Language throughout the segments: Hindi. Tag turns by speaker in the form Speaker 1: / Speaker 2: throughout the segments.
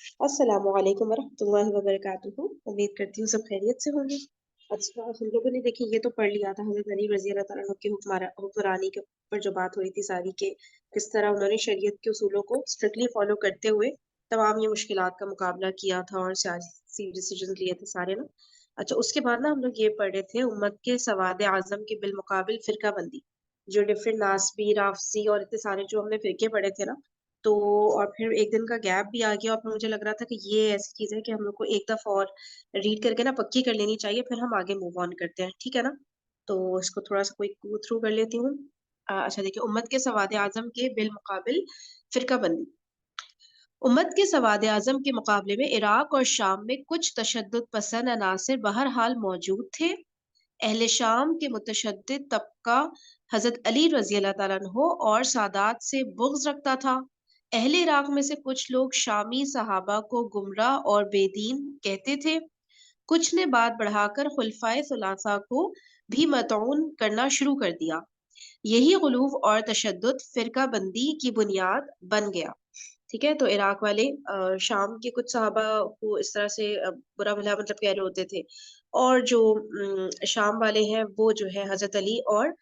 Speaker 1: अस्सलामु अलैकुम वरहमतुल्लाहि वबरकातुहू। उम्मीद करती हूँ सब खैरियत से होंगे। अच्छा, हम लोगों ने देखिए ये तो पढ़ लिया था हज़रत अली रज़ी अल्लाह तआला अन्हु की हुक्मरानी के ऊपर जो बात हुई थी सारी के किस तरह उन्होंने शरीयत के उसूलों को स्ट्रिक्टली फॉलो करते हुए तमाम ये मुश्किलात का मुकाबला किया था और सियासी डिसीजन लिए थे सारे ना। अच्छा, उसके बाद ना हम लोग ये पढ़ रहे थे उम्मत के सवाद आज़म के बिलमुकाबिल फ़िरका बंदी, जो डिफरेंट नासबी, राफ़ज़ी और इतने सारे जो हमने फ़िरके पढ़े थे ना, तो और फिर 1 दिन का गैप भी आ गया और फिर मुझे लग रहा था कि ये ऐसी चीज़ है कि हम लोग को एक दफ़ा और रीड करके ना पक्की कर लेनी चाहिए, फिर हम आगे मूव ऑन करते हैं, ठीक है ना? तो इसको थोड़ा-सा क्विक गो थ्रू कर लेती हूँ। अच्छा देखिए, उम्मत के सवाद-ए-आज़म के बिलमुकाबिल फ़िरका बंदी। उम्मत के सवाद-ए-आज़म के मुकाबले में इराक और शाम में कुछ तशद्दुद पसंद अनासिर बहरहाल मौजूद थे। अहले शाम के मुतशद्दिद तबका हज़रत अली रज़ी अल्लाह तआला अन्हो और सादात से बुग़्ज़ रखता था। अहले इराक में से कुछ लोग शामी सहाबा को गुमराह और बेदीन कहते थे। कुछ ने बात बढ़ाकर खुलफाए सुलासा को भी मतऊन करना शुरू कर दिया। यही गुलूव और तशद्दुद फ़िरका बंदी की बुनियाद बन गया। ठीक है? तो इराक वाले शाम के कुछ सहाबा को इस तरह से बुरा-भला मतलब कह रहे होते थे और जो शाम वाले हैं वो जो है हज़रत अली और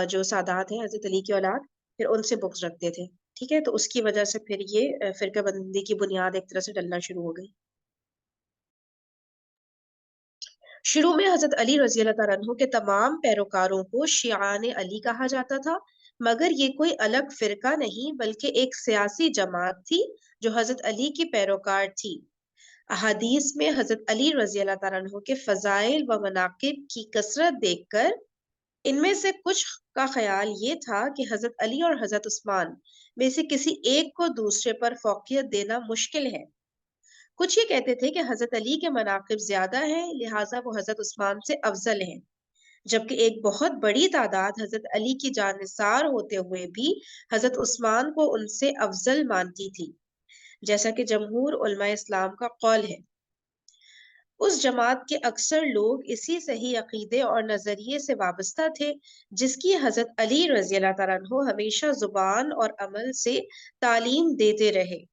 Speaker 1: जो सादात हैं हज़रत अली की औलाद, फिर उनसे बुग़्ज़ रखते थे। ठीक है? तो उसकी वज़ह से फिर ये फ़िरका बंदी की बुनियाद एक तरह से डलना शुरू हो गई। शुरू में हज़रत अली रज़ी अल्लाह तआला अन्हु के तमाम पैरोकारों को शियाने अली कहा जाता था, मगर ये कोई अलग फ़िरका नहीं बल्कि एक सियासी जमात थी, जो हज़रत अली की पैरोकार थी। अहादीस में हज़रत अली रज़ी अल्लाह तआला अन्हु के फ़ज़ाइल व मनाक़िब की कसरत देखकर इनमें से कुछ का ख़्याल ये था कि हज़रत अली और हज़रत उस्मान में से किसी एक को दूसरे पर फ़ौक़ियत देना मुश्किल है। कुछ ये कहते थे कि हज़रत अली के मनाक़िब ज़्यादा हैं, लिहाज़ा वो हज़रत उस्मान से अफ़ज़ल हैं। जबकि एक बहुत बड़ी तादाद हज़रत अली की जानिसार होते हुए भी हज़रत उस्मान को उनसे अफ़ज़ल मानती थी, जैसा कि जमहूर उलमा इस्लाम का कौल है। उस जमात के अक्सर लोग इसी सही अक़ीदे और नज़रिए से वाबस्ता थे, जिसकी हज़रत अली रज़ी अल्लाह तआला अन्हु हमेशा ज़ुबान और अमल से तालीम देते रहे।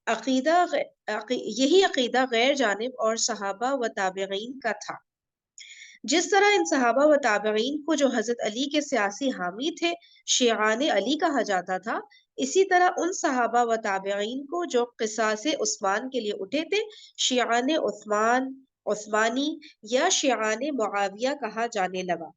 Speaker 1: अक़ीदा ग अक़ी यही अक़ीदा गैर जानिब और सहाबा व ताबिईन का था। जिस तरह इन सहाबा व ताबिईन को जो हज़रत अली के सियासी हामी थे, शिआने अली कहा जाता था, इसी तरह उन सहाबा व ताबिईन को जो क़िसासे उस्मान के लिए उठे थे, शिआने उस्मान, उस्मानी या शिआने मुआविया कहा जाने लगा।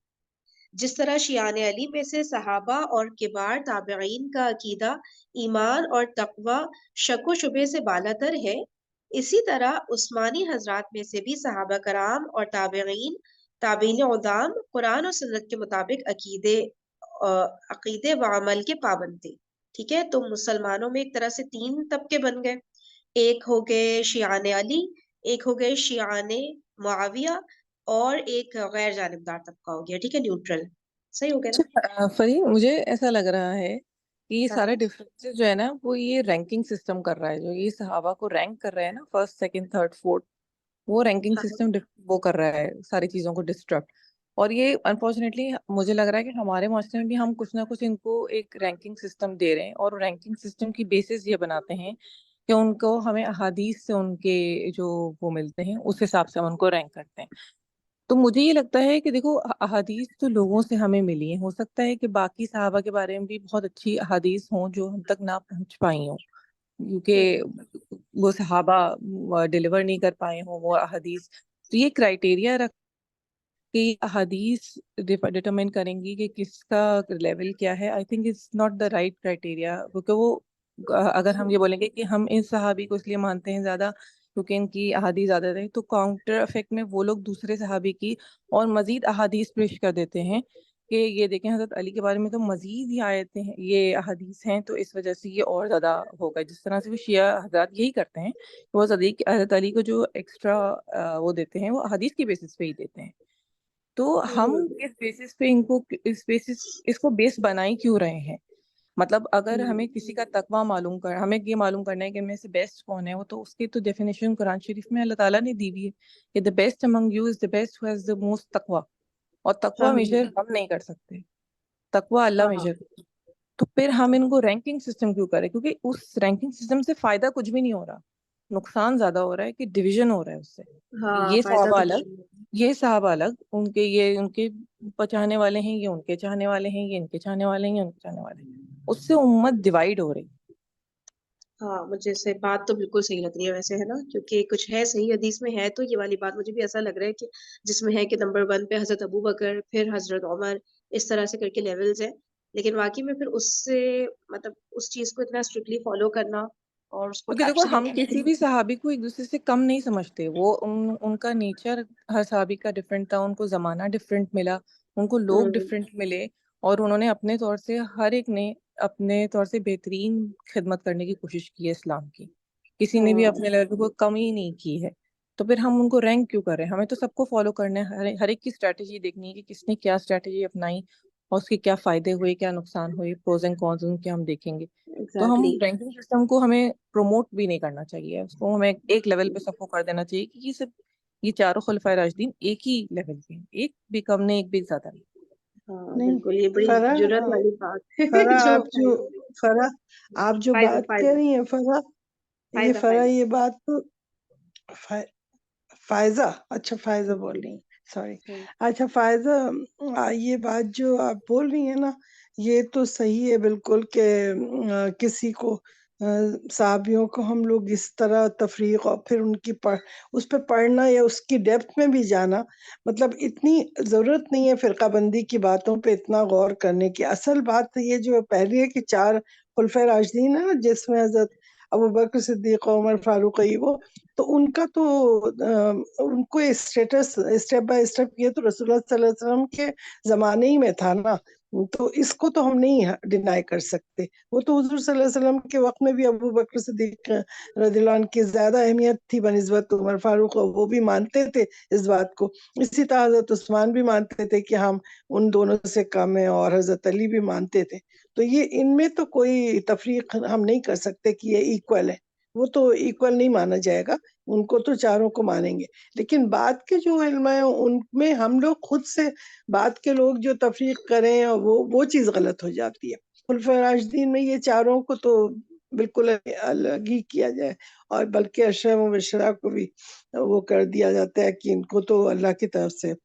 Speaker 1: जिस तरह शियाने अली में से सहाबा और किबार ताबिईन का अकीदा ईमान और तक़वा शक-व-शुबहे से बालातर है, इसी तरह उस्मानी हज़रात में से भी सहाबा कराम और ताबिईन, ताबीन उज़्ज़ाम कुरान और सुन्नत के मुताबिक अक़ीदे व अमल के पाबंद थे। ठीक है? तो मुसलमानों में एक तरह से 3 तबके बन गए। एक हो गए शियाने अली, एक हो गए शियाने मुआविया और एक गैर जानिबदार तबका हो गया, ठीक है? न्यूट्रल। सही हो गया ना?
Speaker 2: अच्छा फरी मुझे ऐसा लग रहा है कि ये
Speaker 1: हाँ,
Speaker 2: सारे
Speaker 1: हाँ।
Speaker 2: डिफरेंसेस जो है ना वो ये रैंकिंग सिस्टम कर रहा है जो ये सहाबा को रैंक कर रहे हैं ना फर्स्ट सेकंड थर्ड फोर्थ वो रैंकिंग
Speaker 1: हाँ, हाँ।
Speaker 2: सिस्टम वो कर रहा है सारी चीजों को डिस्ट्रक्ट और ये अनफॉर्चुनेटली मुझे लग रहा है कि हमारे माशरे में भी हम कुछ ना कुछ इनको एक रैंकिंग सिस्टम दे रहे हैं और रैंकिंग सिस्टम की बेसिस ये बनाते हैं कि उनको हमें अहादीस से उनके जो वो मिलते हैं उस हिसाब से हम उनको रैंक करते हैं। तो मुझे ये लगता है कि देखो अहादीस तो लोगों से हमें मिली है हो सकता है कि बाकी सहाबा के बारे में भी बहुत अच्छी अहादीस हों जो हम तक ना पहुंच पाई हों
Speaker 1: हुँ,
Speaker 2: क्योंकि
Speaker 1: हुँ।
Speaker 2: वो सहाबा डिलीवर नहीं कर पाए हों वो अहादीस। तो ये क्राइटेरिया रख के अहादीस डिटरमिन करेंगी कि किसका लेवल क्या है I think it's not the right criteria क्योंकि वो अगर हम ये बोलेंगे कि हम इस सहाबी को इसलिए मानते हैं ज्यादा क्योंकि इनकी अहादीस ज्यादा है तो काउंटर इफेक्ट में वो लोग दूसरे सहाबी की और मजीद अहादीस पेश कर देते हैं कि ये देखें हजरत अली के बारे में तो मजीद ही आयतें हैं ये अहादीस हैं तो इस वजह से ये और ज्यादा होगा जिस तरह से वो शिया हजरत यही करते हैं वो हजरत अली को जो एक्स्ट्रा वो देते हैं वो अहादीस की बेसिस पे ही देते हैं। तो
Speaker 1: हुँ,
Speaker 2: हम
Speaker 1: हुँ,
Speaker 2: इस बेसिस पे इनको इस बेसिस इसको बेस बना ही क्यों रहे हैं। मतलब अगर
Speaker 1: हुँ।
Speaker 2: हमें किसी का तकवा मालूम कर हमें ये मालूम करना है कि में से बेस्ट कौन है वो तो उसकी तो डेफिनेशन कुरान शरीफ में अल्लाह ताला ने दी हुई है कि the best among you is the best who has the most तकवा। और
Speaker 1: हाँ,
Speaker 2: तकवा
Speaker 1: हाँ,
Speaker 2: मेजर हम नहीं कर सकते तकवा अल्लाह
Speaker 1: हाँ, हाँ।
Speaker 2: मेजर। तो फिर हम इनको रैंकिंग सिस्टम क्यों करें क्योंकि उस रैंकिंग सिस्टम से फायदा कुछ भी नहीं हो रहा। नुकसान ज्यादा हो रहा है कि डिवीजन हो रहा है उससे।
Speaker 1: हाँ,
Speaker 2: ये
Speaker 1: फायदा
Speaker 2: साहब
Speaker 1: तो
Speaker 2: अलग,
Speaker 1: कुछ नहीं है।
Speaker 2: ये साहब अलग, उनके ये उनके चाहने वाले हैं, ये उनके चाहने वाले हैं, ये इनके चाहने वाले हैं, ये उनके चाहने वाले हैं, उससे उम्मत डिवाइड हो रही।
Speaker 1: हाँ, मुझे से बात तो बिल्कुल सही लग रही है वैसे, है ना, क्योंकि कुछ है सही हदीस में है तो ये वाली बात मुझे भी ऐसा लग रहा है कि जिसमें है कि नंबर वन पे हजरत अबू बकर, फिर हजरत उमर, इस तरह से करके लेवल्स है। लेकिन वाकई में फिर उससे मतलब उस चीज को इतना स्ट्रिक्टली फॉलो करना और उसको
Speaker 2: क्योंकि देखो,
Speaker 1: एक्चुअली।
Speaker 2: हम किसी भी सहाबी को एक दूसरे से कम नहीं समझते। वो उनका नेचर हर सहाबी का डिफरेंट था, उनको जमाना डिफरेंट मिला, उनको लोग
Speaker 1: हम्म।
Speaker 2: डिफरेंट मिले, और उन्होंने अपने तौर से, हर एक ने अपने तौर से बेहतरीन खिदमत करने की कोशिश की है इस्लाम की। किसी ने भी
Speaker 1: हाँ।
Speaker 2: अपने लेवल पे कोई कमी नहीं की है। तो फिर हम उनको रैंक क्यों कर रहे हैं? हमें तो सबको फॉलो करना है, हर एक की स्ट्रैटेजी देखनी है कि किसने क्या स्ट्रैटेजी अपनाई, और उसके क्या फायदे हुए, क्या नुकसान हुए, प्रोज एंड कॉन्स उनके हम देखेंगे। तो हम
Speaker 1: एग्जैक्टली।
Speaker 2: रैंकिंग सिस्टम को हमें प्रमोट भी नहीं करना चाहिए, उसको हमें एक लेवल पे सबको कर देना चाहिए कि ये सब, ये चारों खुलफाए राशिदीन एक ही लेवल पे हैं, एक भी कम नहीं, एक भी ज्यादा नहीं।
Speaker 1: हाँ
Speaker 3: नहीं,
Speaker 1: बिल्कुल, ये बड़ी
Speaker 3: फरा
Speaker 1: जुर्रत वाली बात है
Speaker 3: फरा
Speaker 1: जो
Speaker 3: आप जो फरा आप जो
Speaker 1: फायजा
Speaker 3: बात कह
Speaker 1: फायजा
Speaker 3: रही हैं, फरा,
Speaker 1: फायजा
Speaker 3: फरा
Speaker 1: फायजा।
Speaker 3: ये बात तो फायजा, अच्छा फायजा बोल रही हैं, सॉरी।
Speaker 1: हम्म।
Speaker 3: अच्छा फायजा, ये बात जो आप बोल रही है ना, ये तो सही है बिल्कुल कि किसी को साहबियों को हम लोग इस तरह तफरीक और फिर उनकी उस पर पढ़ना या उसकी डेप्थ में भी जाना, मतलब इतनी जरूरत नहीं है फिरका बंदी की बातों पे इतना गौर करने की। असल बात तो ये जो पहली है कि चार खुलफाए राशिदीन है ना, जिसमें हजरत अबू बकर सिद्दीक, उमर फारूक, वो तो उनका तो उनको स्टेटस स्टेप बाय स्टेप ये तो रसूलुल्लाह सल्लल्लाहु अलैहि वसल्लम के जमाने ही में था ना, तो इसको तो हम नहीं डिनाई कर सकते। वो तो हुजूर सल्लल्लाहु अलैहि वसल्लम के वक्त में भी अबू बकर सिद्दीक रज़ियल्लाहु अन्हु की ज्यादा अहमियत थी बनिस्बत उमर फारूक, और वो भी मानते थे इस बात को। इसी तरह हजरत उस्मान भी मानते थे कि हम उन दोनों से कम है, और हजरत अली भी मानते थे। तो ये इनमें तो कोई तफरीक हम नहीं कर सकते कि ये इक्वल है, वो तो इक्वल नहीं माना जाएगा, उनको तो चारों को मानेंगे। लेकिन बात के जो इल्म है उनमें हम लोग खुद से, बात के लोग जो तफरीक करें, और वो चीज गलत हो जाती है। खुलफाए राशिदीन में ये चारों को तो बिल्कुल अलग ही किया जाए, और बल्कि अशरा मुबशरा को भी वो कर दिया जाता है कि इनको तो अल्लाह की तरफ से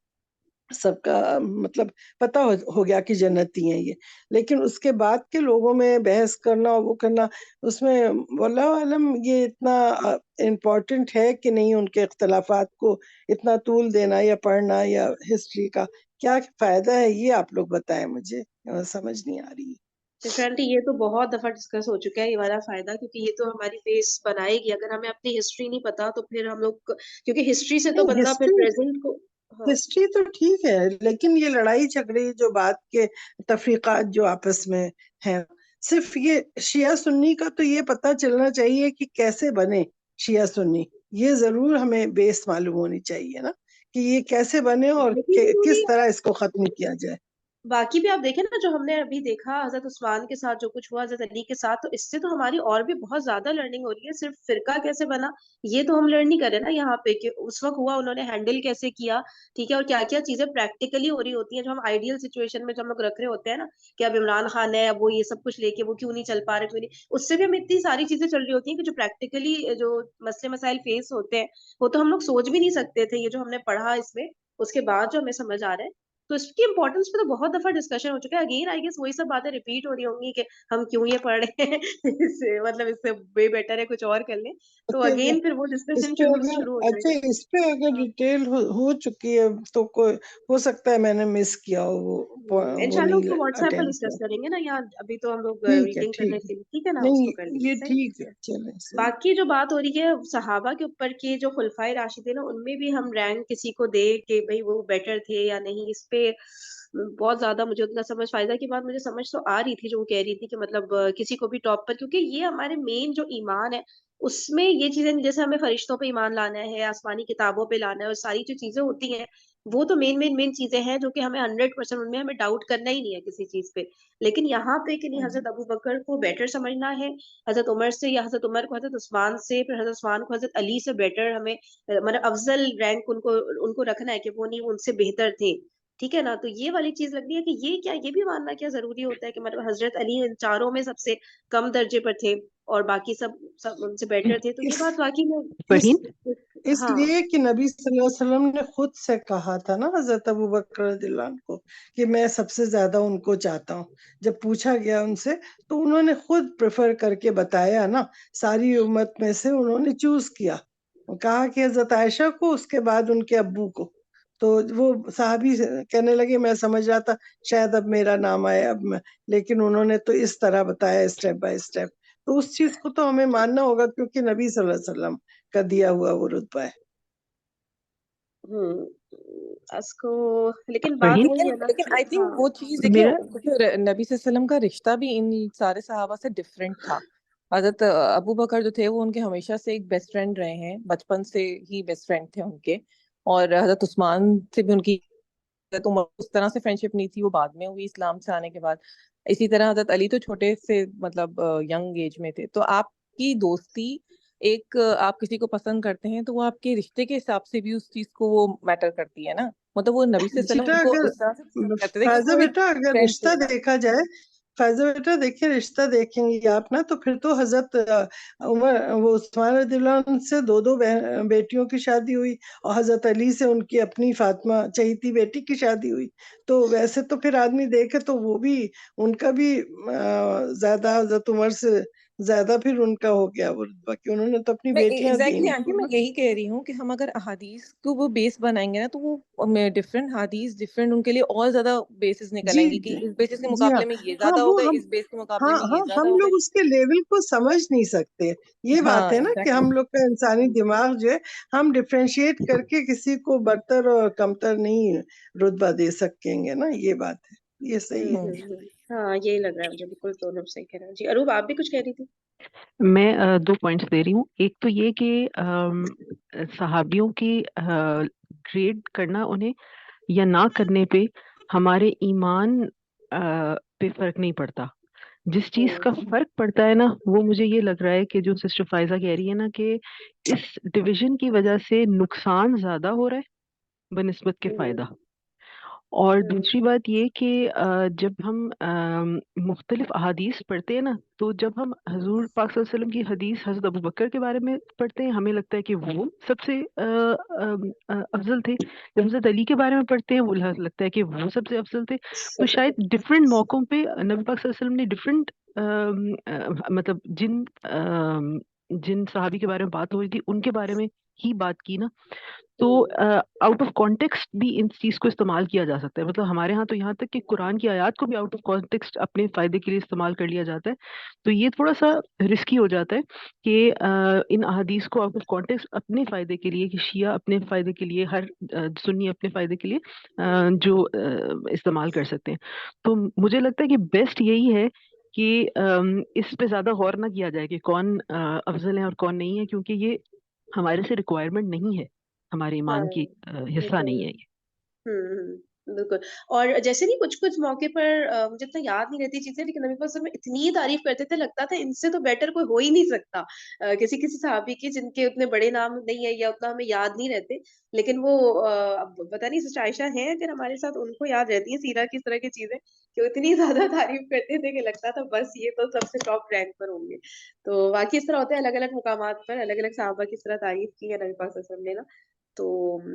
Speaker 3: सबका मतलब पता हो गया कि जन्नती हैं ये। लेकिन उसके बाद के लोगों में बहस करना और वो करना, उसमें वल्लाहु आलम ये इतना इम्पोर्टेंट है कि नहीं, उनके इख्तलाफात को इतना तूल देना या पढ़ना या हिस्ट्री का क्या फायदा है, ये आप लोग बताएं मुझे, समझ नहीं आ रही।
Speaker 1: डिफरेंटली ये तो बहुत दफा डिस्कस हो चुका है ये वाला फायदा, क्योंकि ये तो हमारी बेस बनाएगी। अगर हमें अपनी हिस्ट्री नहीं पता तो फिर हम लोग, क्योंकि हिस्ट्री से तो
Speaker 3: नहीं,
Speaker 1: बंदा फिर प्रेजेंट को। हाँ।
Speaker 3: हिस्ट्री तो ठीक है, लेकिन ये लड़ाई झगड़े जो बात के तफरीकात जो आपस में हैं, सिर्फ ये शिया सुन्नी का तो ये पता चलना चाहिए कि कैसे बने शिया सुन्नी, ये जरूर हमें बेस मालूम होनी चाहिए ना, कि ये कैसे बने और
Speaker 1: यही जरूरी
Speaker 3: किस
Speaker 1: है।
Speaker 3: तरह इसको खत्म किया जाए।
Speaker 1: बाकी भी आप देखें ना, जो हमने अभी देखा हजरत उस्मान के साथ जो कुछ हुआ, हजरत अली के साथ, तो इससे तो हमारी और भी बहुत ज्यादा लर्निंग हो रही है। सिर्फ फिरका कैसे बना ये तो हम लर्न नहीं कर रहे ना यहाँ पे, कि उस वक्त हुआ उन्होंने हैंडल कैसे किया, ठीक है, और क्या क्या चीजें प्रैक्टिकली हो रही होती हैं जो हम आइडियल सिचुएशन में जो हम लोग रख रहे होते हैं ना, कि अब इमरान खान है, अब वो ये सब कुछ लेके वो क्यों नहीं चल पा रहे, क्यों नहीं, उससे भी हमें इतनी सारी चीजें चल रही होती हैं कि जो प्रैक्टिकली जो मसले मसाइल फेस होते हैं वो तो हम लोग सोच भी नहीं सकते थे। ये जो हमने पढ़ा इसमें, उसके बाद जो हमें समझ आ रहा है, तो इसकी इंपॉर्टेंस पे तो बहुत दफा डिस्कशन हो चुका है। अगेन आई गेस वही सब बातें रिपीट हो रही होंगी कि हम क्यों ये पढ़ रहे हैं इससे मतलब इससे वे बेटर है कुछ और कर लें। तो
Speaker 3: अच्छा,
Speaker 1: अगेन फिर वो
Speaker 3: इस
Speaker 1: डिस्कशन
Speaker 3: पे
Speaker 1: शुरू
Speaker 3: अगर
Speaker 1: शुरू हो
Speaker 3: अच्छा
Speaker 1: जाएगा।
Speaker 3: इस पे अगर
Speaker 1: हाँ।
Speaker 3: डिटेल हो चुकी है तो कोई, हो सकता है मैंने मिस किया हो, वो
Speaker 1: इंशाल्लाह
Speaker 3: नहीं
Speaker 1: उसको व्हाट्सएप पर
Speaker 3: अटेंड
Speaker 1: डिस्कस
Speaker 3: किया।
Speaker 1: करेंगे ना, यहाँ अभी तो हम लोग
Speaker 3: ठीक है,
Speaker 1: रीडिंग कर रहे
Speaker 3: ठीक है।
Speaker 1: थे, ठीक है ना,
Speaker 3: नहीं,
Speaker 1: उसको कर लेंगे,
Speaker 3: ये
Speaker 1: सही
Speaker 3: ठीक है,
Speaker 1: है।
Speaker 3: चलें सही।
Speaker 1: बाकी जो बात हो रही है सहाबा के ऊपर की, जो खुलफाए राशिदीन है उनमें भी हम रैंक किसी को दे कि भाई वो बेटर थे या नहीं, इस पे बहुत ज्यादा मुझे उतना समझ, फायदा की बात मुझे समझ तो आ रही थी जो वो कह रही थी कि मतलब किसी को भी टॉप पर, क्योंकि ये हमारे मेन जो ईमान है उसमें ये चीजें, जैसे हमें फरिश्तों पे ईमान लाना है, आसमानी किताबों पे लाना है, और सारी जो चीजें होती हैं वो तो मेन मेन मेन चीजें हैं जो कि हमें 100% उनमें हमें डाउट करना ही नहीं है किसी चीज पे। लेकिन यहाँ पे कि नहीं, हजरत अबू बकर को बेटर समझना है हजरत उमर से, या हजरत उमर को हजरत उस्मान से, फिर हजरत उस्मान को हजरत अली से बेटर हमें मतलब अफजल रैंक उनको उनको रखना है कि वो नहीं उनसे बेहतर थे, ठीक है ना। तो ये वाली चीज लग रही है कि ये क्या, ये भी मानना क्या जरूरी होता है कि मतलब हजरत अली इन चारों में सबसे कम दर्जे पर थे। और बाकी सब सब उनसे बेटर थे, तो ये
Speaker 3: इस
Speaker 1: बात वाकई में
Speaker 4: फरहीन,
Speaker 1: हाँ।
Speaker 3: इसलिए कि नबी सल्लल्लाहु अलैहि वसल्लम ने खुद से कहा था ना हजरत अबू बकर रज़ियल्लाहु अन्हु को कि मैं सबसे ज्यादा उनको चाहता हूँ। जब पूछा गया उनसे तो उन्होंने खुद प्रेफर करके बताया ना, सारी उम्मत में से उन्होंने चूज किया, कहा कि हजरत आयशा को, उसके बाद उनके अब्बू को। तो वो साहबी कहने लगे मैं समझ रहा था शायद अब मेरा नाम आए, अब मैं, लेकिन उन्होंने तो इस तरह बताया स्टेप बाय स्टेप। तो उस चीज को तो हमें मानना होगा क्योंकि नबी सल्लल्लाहु अलैहि वसल्लम का दिया हुआ वो रुतबा है।
Speaker 1: उसको, लेकिन बात
Speaker 4: फरहीन,
Speaker 1: वही
Speaker 2: लेकिन
Speaker 1: है ना
Speaker 2: लेकिन
Speaker 1: कि
Speaker 2: आई थिंक
Speaker 1: हाँ।
Speaker 2: वो चीज देखिए,
Speaker 4: मेरा
Speaker 2: नबी वसल्लम का रिश्ता भी इन सारे सहाबा से डिफरेंट था। हजरत अबू बकर जो थे वो उनके हमेशा से एक बेस्ट फ्रेंड रहे हैं, बचपन से ही बेस्ट फ्रेंड थे उनके। और हजरत उस्मान से भी उनकी तो उस तरह से फ्रेंडशिप नहीं थी, वो बाद में हुई इस्लाम से आने के बाद। इसी तरह हजरत अली तो छोटे से मतलब यंग एज में थे। तो आपकी दोस्ती एक आप किसी को पसंद करते हैं तो वो आपके रिश्ते के हिसाब से भी उस चीज को वो मैटर करती है ना। मतलब वो नबी से सल्लम
Speaker 3: बेटा
Speaker 2: उनको
Speaker 3: अगर
Speaker 2: इस तरह से पसंद करते थे कि
Speaker 3: फायजा
Speaker 2: वो एक
Speaker 3: बेटा अगर
Speaker 2: फ्रेंड
Speaker 3: रिश्ता
Speaker 2: थे ना।
Speaker 3: देखा जाए, फायजा बेटा देखिए रिश्ता देखेंगे आप ना, तो फिर तो हजरत उमर वो उस्मान रज़ियल्लाहु अन्हु से दो दो बेटियों की शादी हुई, और हजरत अली से उनकी अपनी फातिमा चहीती बेटी की शादी हुई। तो वैसे तो फिर आदमी देखे तो वो भी, उनका भी ज्यादा हजरत उमर से ज्यादा फिर उनका हो गया वो रुतबा कि उन्होंने तो अपनी
Speaker 2: मैं
Speaker 3: बेटियां दी
Speaker 2: एग्जैक्टली आंटी,
Speaker 3: इनको
Speaker 2: मैं
Speaker 3: ना।
Speaker 2: यही कह रही हूँ कि हम अगर अहादीस को वो बेस बनाएंगे ना तो वो डिफरेंट हदीस डिफरेंट उनके लिए और ज्यादा बेसिस
Speaker 3: जी
Speaker 2: निकलेंगी कि
Speaker 3: जी
Speaker 2: इस बेसिस के
Speaker 3: जी हाँ।
Speaker 2: मुकाबले में ये
Speaker 3: हाँ
Speaker 2: ज्यादा हो
Speaker 3: वो
Speaker 2: गए,
Speaker 3: हम,
Speaker 2: इस बेस के
Speaker 3: हाँ
Speaker 2: मुकाबले में
Speaker 3: हाँ
Speaker 2: ये ज्यादा
Speaker 3: हम
Speaker 2: हो गए।
Speaker 3: लोग उसके लेवल को समझ नहीं सकते। ये बात
Speaker 2: हाँ
Speaker 3: है ना कि हम
Speaker 2: एग्जैक्टली।
Speaker 3: लोग का इंसानी दिमाग जो है, हम डिफरेंशिएट करके किसी को बरतर और कमतर नहीं रुतबा दे सकेंगे ना, ये बात है, ये सही है।
Speaker 1: हाँ, यही लग रहा है मुझे, बिल्कुल दोनों सही कह रहे हैं जी। अरूप, आप भी कुछ कह रही थी?
Speaker 4: मैं दो पॉइंट्स दे रही हूँ। एक तो ये कि सहाबियों की ग्रेड करना उन्हें या ना करने पे हमारे ईमान पे फर्क नहीं पड़ता। जिस चीज का फर्क पड़ता है ना, वो मुझे ये लग रहा है कि जो सिस्टर फायजा कह रही है ना कि इस डिवीजन की वजह से नुकसान ज्यादा हो रहा है बनिस्बत के फायदा। और दूसरी बात ये कि जब हम मुख्तलिफ अहादीस पढ़ते हैं ना, तो जब हम हजूर पाक सल्लल्लाहु अलैहि वसल्लम की हदीस हजरत अबू बकर के बारे में पढ़ते हैं, हमें लगता है कि वो सबसे अफजल थे। जब हजरत अली के बारे में पढ़ते हैं, वो लगता है कि वो सबसे अफजल थे। तो शायद डिफरेंट मौकों पे नबी पाक सल्लल्लाहु अलैहि वसल्लम ने डिफरेंट मतलब जिन सहाबी के बारे में बात हो रही थी उनके बारे में ही बात की ना। तो आउट ऑफ कॉन्टेक्स्ट भी इन चीज को इस्तेमाल किया जा सकता है। मतलब हमारे यहाँ तो यहाँ तक कि कुरान की आयत को भी आउट ऑफ कॉन्टेक्स्ट अपने फायदे के लिए इस्तेमाल कर लिया जाता है। तो ये थोड़ा सा रिस्की हो जाता है कि इन अहादीस को आउट ऑफ कॉन्टेक्स्ट अपने फायदे के लिए, कि शिया अपने फायदे के लिए, हर सुन्नी अपने फायदे के लिए जो इस्तेमाल कर सकते हैं। तो मुझे लगता है कि बेस्ट यही है कि इस पे ज्यादा गौर ना किया जाए कि कौन अफजल है और कौन नहीं है, क्योंकि ये हमारे से रिक्वायरमेंट नहीं है, हमारे
Speaker 1: हाँ,
Speaker 4: ईमान की हिस्सा नहीं है ये।
Speaker 1: बिल्कुल। और जैसे नहीं कुछ-कुछ मौके पर मुझे इतना याद नहीं रहती चीज़ें, लेकिन नबी पाक में इतनी तारीफ़ करते थे, लगता था इनसे तो बेटर कोई हो ही नहीं सकता। किसी-किसी सहाबी की जिनके उतने बड़े नाम नहीं है या उतना हमें याद नहीं रहते, लेकिन वो अब पता नहीं सिस्टर आयशा हैं अगर हमारे साथ, उनको याद रहती है सीरा की इस तरह की चीज़ें, कि वो इतनी ज़्यादा तारीफ़ करते थे कि लगता था बस ये तो सबसे टॉप रैंक पर होंगे। तो वाक़ई इस तरह होता है, अलग-अलग मुकामात पर अलग-अलग सहाबा की इस तरह तारीफ़ की है नबी पाक सल्लल्लाहु अलैहि वसल्लम ने ना। तो